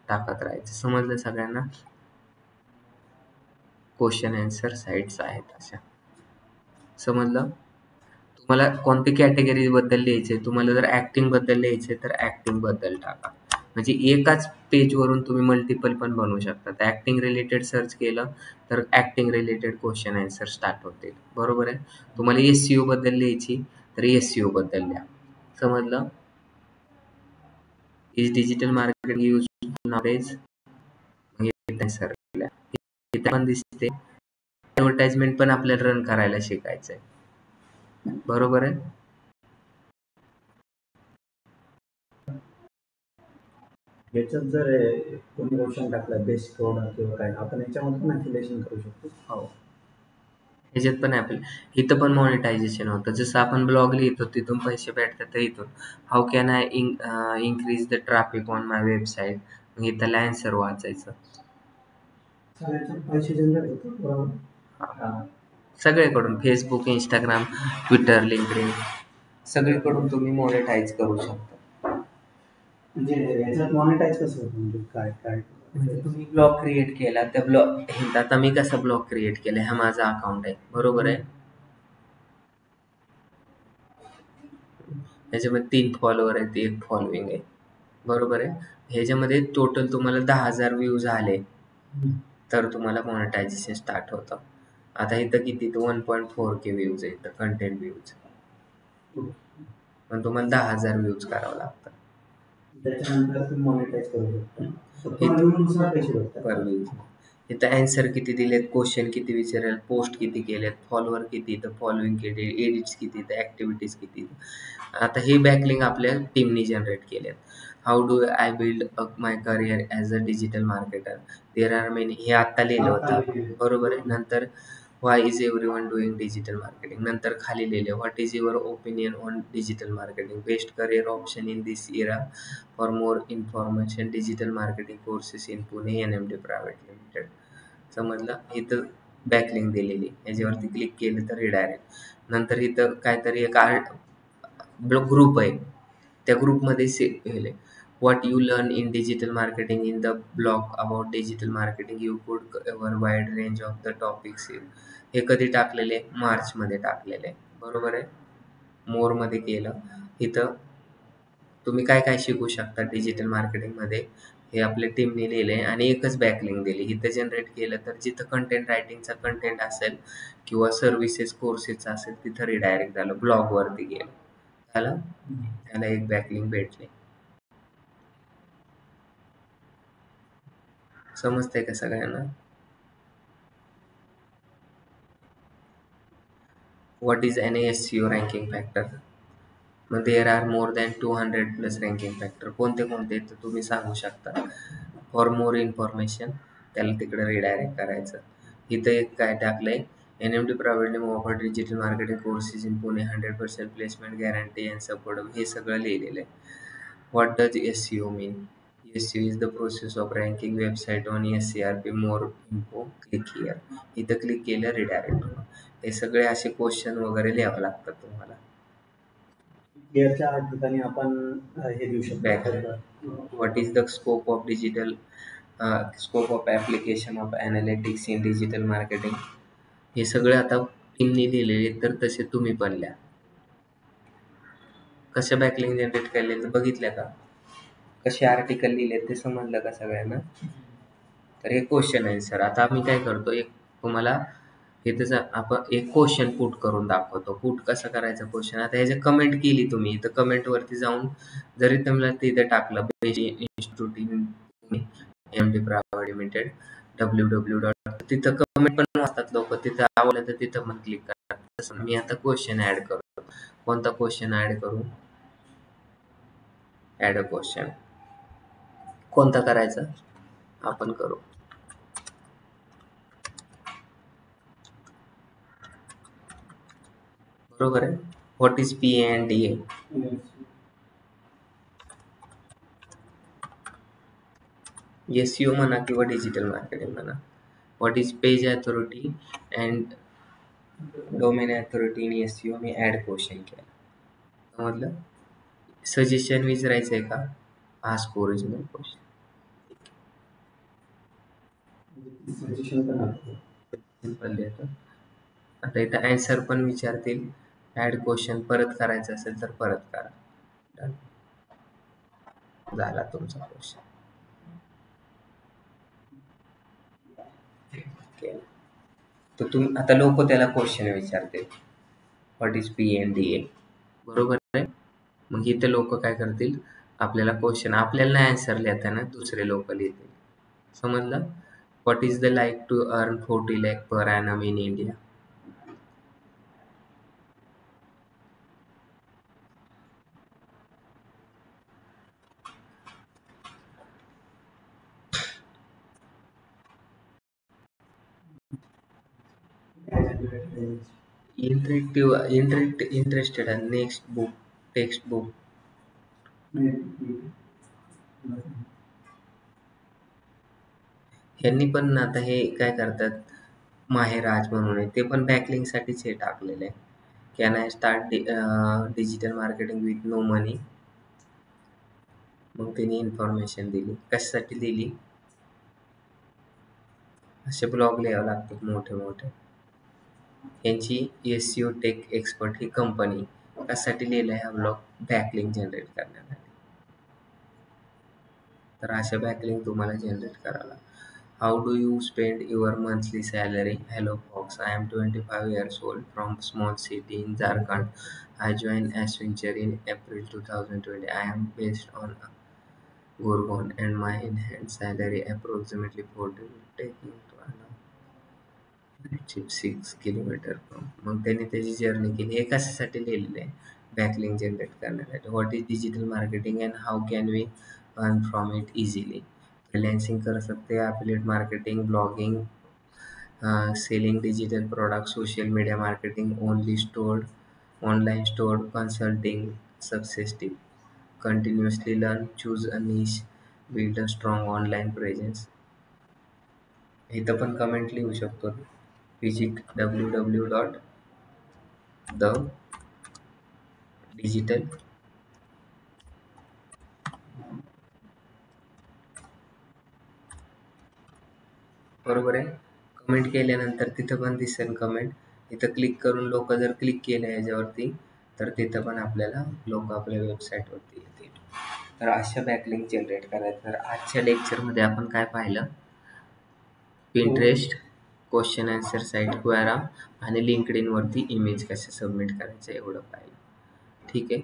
टाकत राहायचं. समजलं सगळ्यांना? क्वेश्चन आन्सर साइट्स आहेत अशा. समजलं? तुम्हाला कोणती कॅटेगरी बद्दल लिहायचे, तुम्हाला जर ऍक्टिंग बद्दल लिहायचे तर ऍक्टिंग बद्दल टाका. म्हणजे एकाच पेजवरून तुम्ही मल्टिपल पण बनवू शकता. ऍक्टिंग रिलेटेड सर्च केलं तर acting related question answer start होतील. बरोबर आहे? तुम्हाला SEO बद्दल लिहायची तर SEO बद्दल लिहा. समजलं? Is digital marketing useful nowadays? इथे पण दिसते. ऍडव्हर्टाइजमेंट पण आपल्याला रन करायला शिकायचंय. बरोबर आहे? याच्यात जर कोणी क्वेश्चन टाकला बेस्ट प्रोडक्ट किंवा काय, आपण याच्यामध्ये पण ॲफिलिएशन करू शकतो. हो, ह्याच्यात पण आपलं इथं पण मॉनिटायझेशन होतं. जसं आपण ब्लॉग लिहितो तिथून पैसे भेटतात, तर इथून how can I increase the traffic on my website, मग इथं आन्सर वाचायचं. याच्यात पैसे जनरेट होतात बरोबर. सगळीकडून फेसबुक, इंस्टाग्राम, ट्विटर, लिंक्डइन सगळीकडून तुम्ही मॉनिटाईज करू शकता. म्हणजे याच्यात मॉनिटाईज कसं होतं, म्हणजे काय काय म्हणजे तुम्ही ब्लॉग क्रिएट केला, त्या ब्लॉग, आता मी कसा ब्लॉग क्रिएट केला, हा माझा अकाउंट आहे. बरोबर आहे? ह्याच्यामध्ये 3 फॉलोअर आहेत, 1 फॉलोइंग आहे. बरोबर आहे? ह्याच्यामध्ये टोटल तुम्हाला 10,000 व्ह्यूज आले तर तुम्हाला मॉनिटायझेशन स्टार्ट होतं. आता इथं किती, 1.4K व्ह्यूज आहे इथं, कंटेंट व्ह्यूज. पण तुम्हाला 10,000 व्ह्यूज करावं लागतं. त्याच्यानंतर तुम्ही मॉनिटाईज करू शकता. पर व्ह्यूज. इथं आन्सर किती दिलेत, क्वेश्चन किती विचारेल, पोस्ट किती केलेत, फॉलोअर किती, इथं फॉलोइंग किती, एडिट्स किती, इथं ॲक्टिव्हिटीज किती. आता हे बॅकलिंक आपल्या टीमनी जनरेट केलेत. How do I build up my career as a digital marketer, there are many, हे आत्ता लिहिलं होतं. बरोबर आहे? नंतर why is everyone doing digital marketing, नंतर खाली लिहिले what is your opinion on digital marketing, best career option in this era, for more information digital marketing courses in Pune NMD private limited. समजलं? इथं बॅकलिंक दिलेली, याच्यावरती क्लिक केलं तर रिडायरेक्ट. नंतर इथं काहीतरी एक ग्रुप आहे, त्या ग्रुपमध्ये लिहिले what you learn in digital marketing in the blog about digital marketing, you could cover wide range of the topics. हे कधी टाकलेले? मार्चमध्ये टाकलेले. बरोबर आहे? मोरमध्ये केलं. इथं तुम्ही काय काय शिकू शकता डिजिटल मार्केटिंगमध्ये हे आपल्या टीमने लिहिले आणि एकच बॅकलिंक दिली. इथं जनरेट केलं तर जिथं कंटेंट रायटिंगचा कंटेंट असेल किंवा सर्व्हिसेस कोर्सेसचा असेल तिथं रिडायरेक्ट झालं, ब्लॉगवरती गेलं. झालं? त्याला एक बॅकलिंक भेटले. समजतंय का सगळ्यांना? What is an SEO ranking factor? मग there are more than 200+ ranking factor. कोणते कोणते तर तुम्ही सांगू शकता. फॉर मोर इन्फॉर्मेशन त्याला तिकडे रिडायरेक्ट करायचं. इथं एक काय टाकलंय, NMD private offer digital marketing courses in Pune, 100% placement guarantee and support, हे सगळं लिहिलेलं आहे. What does SEO mean? SEO is the process of ranking website on SERP, more info click here. इथं क्लिक केलं रिडायरेक्ट होणार. हे सगळे असे क्वेश्चन वगैरे लिहावं लागतात तुम्हाला. गिअरच्या ठिकाणी आपण हे देऊ शकतो. What is the scope of digital scope of application of analytics in digital marketing, हे सगळे आता टीमने लिहिलेले, तर तसे तुम्ही पण लिहा. कशा बॅकलिंक जनरेट केले तर बघितल्या का, कसे आर्टिकल लिहिले ते समजलं का सगळ्यांना? तर हे क्वेश्चन आन्सर. आता आम्ही काय करतो, एक तुम्हाला इथं आपण एक क्वेश्चन पुट करून दाखवतो. पुट कसं करायचं क्वेश्चन. आता ह्याच्या कमेंट केली तुम्ही, इथं कमेंटवरती जाऊन जरी तुम्हाला तिथं टाकलं best institute in NMD private limited www. तिथं कमेंट पण वाचतात लोक, तिथं आवडलं तर तिथं पण क्लिक करतात. तसं मी आता क्वेश्चन ऍड करतो. कोणता क्वेश्चन ऍड करू? Add a question. कोणता करायचा आपण करू. बरोबर आहे? What is PANDA? SEO म्हणा किंवा डिजिटल मार्केटिंग म्हणा. What is page authority and domain authority in SEO मी ऍड क्वेश्चन केला. समजलं? सजेशन विचारायचंय का? Ask original question. सजेशन पण आहे. सिंपल देतो. आता इथं ॲन्सर पण विचारतील. ऍड क्वेश्चन परत करायचं असेल तर परत करा. Done. झाला तुमचा क्वेश्चन. तर तुम्ही आता लोक त्याला क्वेश्चन विचारतील, व्हॉट इज PMDA, बरोबर आहे. मग इथे लोक काय करतील, आपल्याला क्वेश्चन, आपल्याला नाही आन्सर लिहिताना दुसरे लोक लिहितील. समजलं? What is the like to earn 40 lakh per annum in India? Interested आहे. Next book, text book. ह्यांनी पण आता हे काय करतात, माहेराज म्हणून आहे, ते पण बॅकलिंगसाठीच हे टाकलेलं आहे. Can I start digital marketing with no money. मग त्यांनी इन्फॉर्मेशन दिली. कशासाठी दिली? असे ब्लॉग लिहावे लागतात मोठे मोठे. यांची एसईओ टेक एक्सपर्ट ही कंपनी कशासाठी लिहिला हा ब्लॉग? बॅकलिंक जनरेट करण्यासाठी. तर अशा बॅकलिंक तुम्हाला जनरेट करायला. How do you spend your monthly salary? Hello folks, I am 25 years old from small city in Jharkhand. I join adventure in April 2020. I am based on Gurgaon and my in-hand salary approximately 40 taking to achieve 6 kilometer from. मग त्यांनी त्याची जर्नी केली. हे कशासाठी लिहिलेलं आहे? बॅकलिंक जनरेट करण्यासाठी. What is digital marketing and how can we earn from it easily? Freelancing कर सकते हैं, affiliate marketing, blogging, selling digital product, social media marketing, only stored, online stored, consulting, success tip. Continuously learn, choose a niche, build a strong online presence. इथं पण कमेंट लिहू शकतो. Visit www.the-digital. बरोबर आहे. कमेंट केल्यानंतर तिथं पण दिसेल कमेंट. इथं क्लिक करून लोक जर क्लिक केलं याच्यावरती तर तिथं पण आपल्याला लोक आपल्या वेबसाईटवरती येतील. तर अशा बॅकलिंक जनरेट करायचं. तर आजच्या लेक्चरमध्ये आपण काय पाहिलं? पिंटरेस्ट, क्वेश्चन आन्सर साईट, क्वेरा आणि लिंक्डइनवरती इमेज कसे सबमिट करायचं एवढं पाहिलं. ठीक आहे.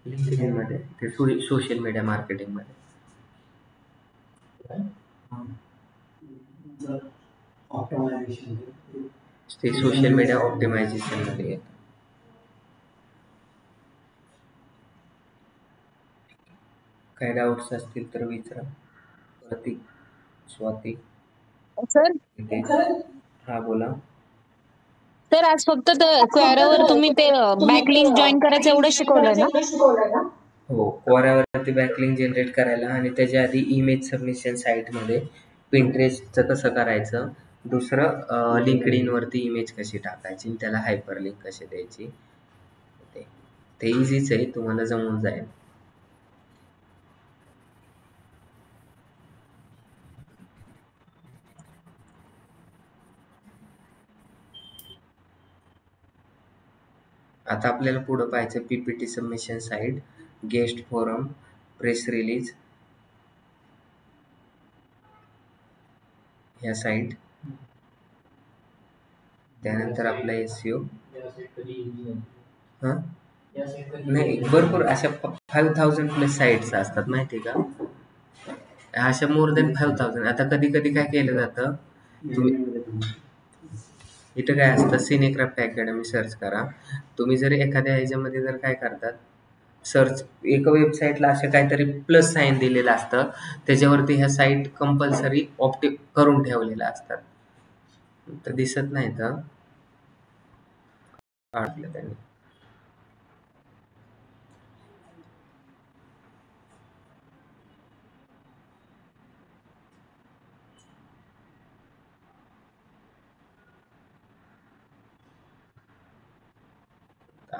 लिंक्डइनमध्ये ते सोशल मीडिया मार्केटिंगमध्ये ते सोशल मीडिया ऑप्टिमायझेशनमध्ये येतं. काही डाऊट्स असतील तर विचारा. प्रतीक, स्वाती. सर हा बोला. सर आज फक्त क्वेरावर तुम्ही ते बॅकलिंक जॉईन करायचं एवढं शिकवलंय ना? हो, क्वोरावरती बॅकलिंक जनरेट करायला आणि त्याच्या आधी इमेज सबमिशन साईटमध्ये पिंटरेस्टचं कसं करायचं, दुसरं लिंक्डइनवरती इमेज कशी टाकायची आणि त्याला हायपरलिंक कशी द्यायची, ते इझीच आहे, तुम्हाला जमून जाईल. आता आपल्याला पुढं पाहायचं PPT submission site, guest forum, press release ह्या साईट. त्यानंतर आपला एसईओ. हां नाही, भरपूर अशा 5000+ साईट्स असतात माहिती आहे का? अशा मोर दॅन 5000. आता कधी कधी काय केलं जातं, तुम्ही इथं काय असतं, सिनेक्राफ्ट अकॅडमी सर्च करा. तुम्ही जर एखाद्या ह्याच्यामध्ये जर काय करतात, सर्च एका वेबसाईटला अशा काहीतरी प्लस साईन दिलेलं असतं, त्याच्यावरती ह्या साईट कंपल्सरी करून ठेवलेल्या असतात. तर दिसत नाही तर काढलं त्यांनी.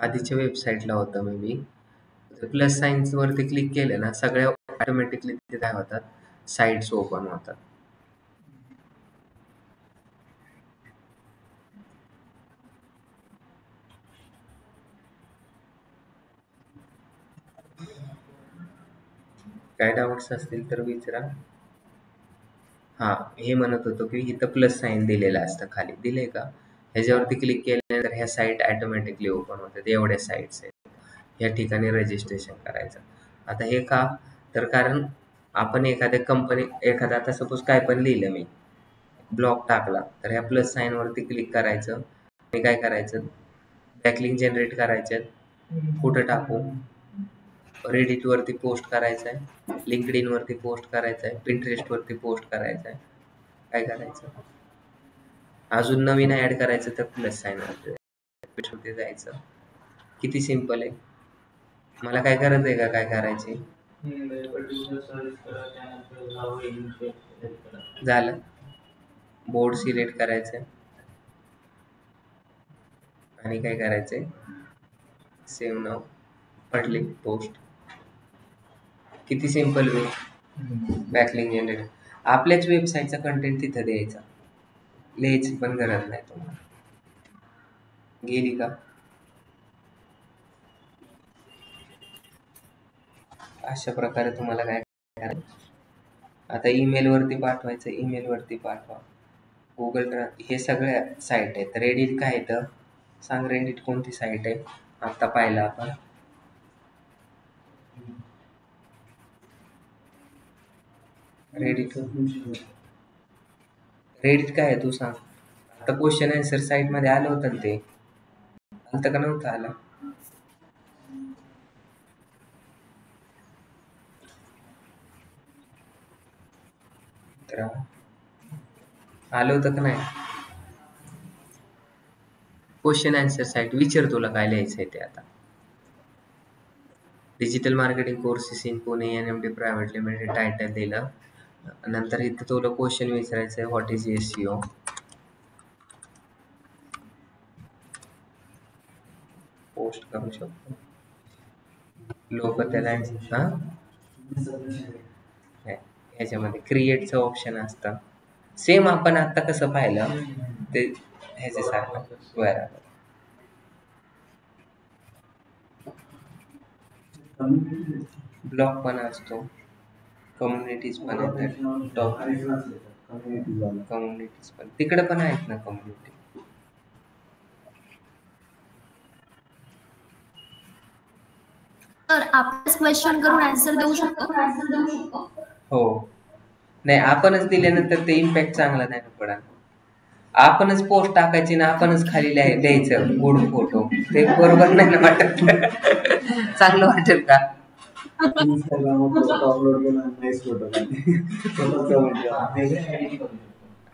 आधीच्या वेबसाईटला होतं मे बी. प्लस सायन्स वरती क्लिक केलं ना, सगळ्या ऑटोमॅटिकली तिथे काय होतात, साईट्स ओपन होतात. काय डाऊट्स असतील तर विचारा. हा, हे म्हणत होतो की इथं प्लस साईन दिलेलं असतं खाली, दिलंय का? ह्याच्यावरती क्लिक केल्यानंतर ह्या साईट ऑटोमॅटिकली ओपन होतात. एवढ्या साईट्स आहेत, या ठिकाणी रजिस्ट्रेशन करायचं. आता हे का? तर कारण आपण एखादा आता सपोज काय पण लिहिलं, मी ब्लॉग टाकला, तर ह्या प्लस साईन वरती क्लिक करायचं आणि काय करायचं, बॅकलिंक जनरेट करायचं. कुठं टाकू? रेडिट वरती पोस्ट करायचं आहे, लिंक्डइन वरती पोस्ट करायचं आहे, पिंटरेस्ट वरती पोस्ट करायचं आहे. काय करायचं, अजून नवीन ऍड करायचं तर प्लस साईन वरती जायचं. किती सिंपल आहे. मला काय गरज आहे का काय करायची? झालं. बोर्ड सिलेक्ट करायचं आणि काय करायचंय, सेव्ह नाव, पडली पोस्ट. किती सिंपल वे. बॅकलिंक जनरेट. आपल्याच वेबसाईटचा कंटेंट तिथं द्यायचा, लिहायची पण गरज नाही तुम्हाला. गेली का? अशा प्रकारे तुम्हाला काय करायचं, आता ईमेल वरती पाठवायचं, ईमेल वरती पाठवा. गुगल हे सगळ्या साईट आहेत. रेडिट काय येतं सांग, रेडिट कोणती साईट आहे? आता पाहिलं आपण. रेडिट काय आहे तू सांग. आता क्वेश्चन आन्सर साईट मध्ये आलं होतं ना, ते आलं का नव्हतं आलं? आलं होतं का नाही? Question answer site. विचार तुला काय लिहायचंय ते. आता digital marketing courses in Pune NMD private limited title दिलं. नंतर इथं तुला क्वेश्चन विचारायचं आहे, व्हॉट इज SEO. पोस्ट करू शकतो लोक त्याला. ह्याच्यामध्ये क्रिएटचं ऑप्शन असतं. सेम आपण आता कसं पाहिलं ते ह्याच्यासारखं. बरोबर. ब्लॉग पण असतो, कम्युनिटीज पण आहेत. कम्युनिटीज पण तिकडे पण आहेत ना, कम्युनिटी. तर आपल्याच क्वेश्चन करून आन्सर देऊ शकतो. हो. नाही, आपणच दिल्यानंतर ते इम्पॅक्ट चांगला नाही पडणार. आपणच पोस्ट टाकायची ना, आपणच खाली द्यायचं गुड फोटो. ते बरोबर नाही ना वाटत. चांगलं वाटेल का?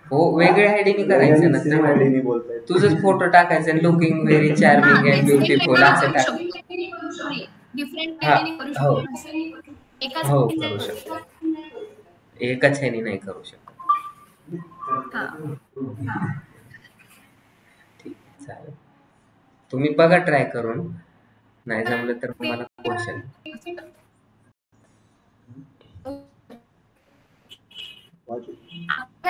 हो, वेगळ्या आयडीने करायचं ना. तुझंच फोटो टाकायचं, looking very charming and beautiful असं टाक. हो, करू शकतो. एकाच ह्याने नाही करू शकत. ठीक, चालेल. तुम्ही बघा ट्राय करून. नाही जमलं तर मला क्वेश्चन.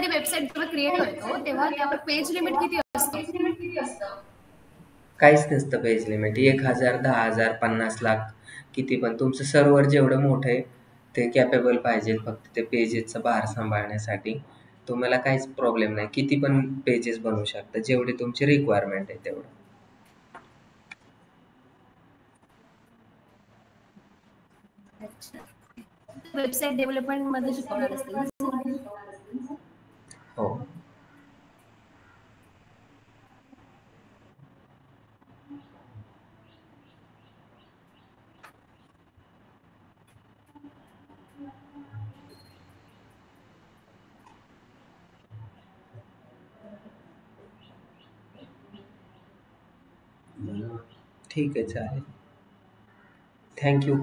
वेबसाईट जेव्हा क्रिएट करतो तेव्हा त्यावर पेज लिमिट किती असतं? काहीच नसतं पेज लिमिट. 1000, 10,000, 50 लाख, किती पण. तुमचं सर्व्हर जेवढं मोठं आहे ते कॅपेबल पाहिजे फक्त ते पेजेसचा भार सांभाळण्यासाठी. तुम्हाला काहीच प्रॉब्लेम नाही, किती पण पेजेस बनवू शकता, जेवढी तुमची रिक्वायरमेंट आहे तेवढं. वेबसाईट डेव्हलपमेंट मध्ये शिकवणार असतील. हो. ठीक आहे, चालेल. थँक्यू.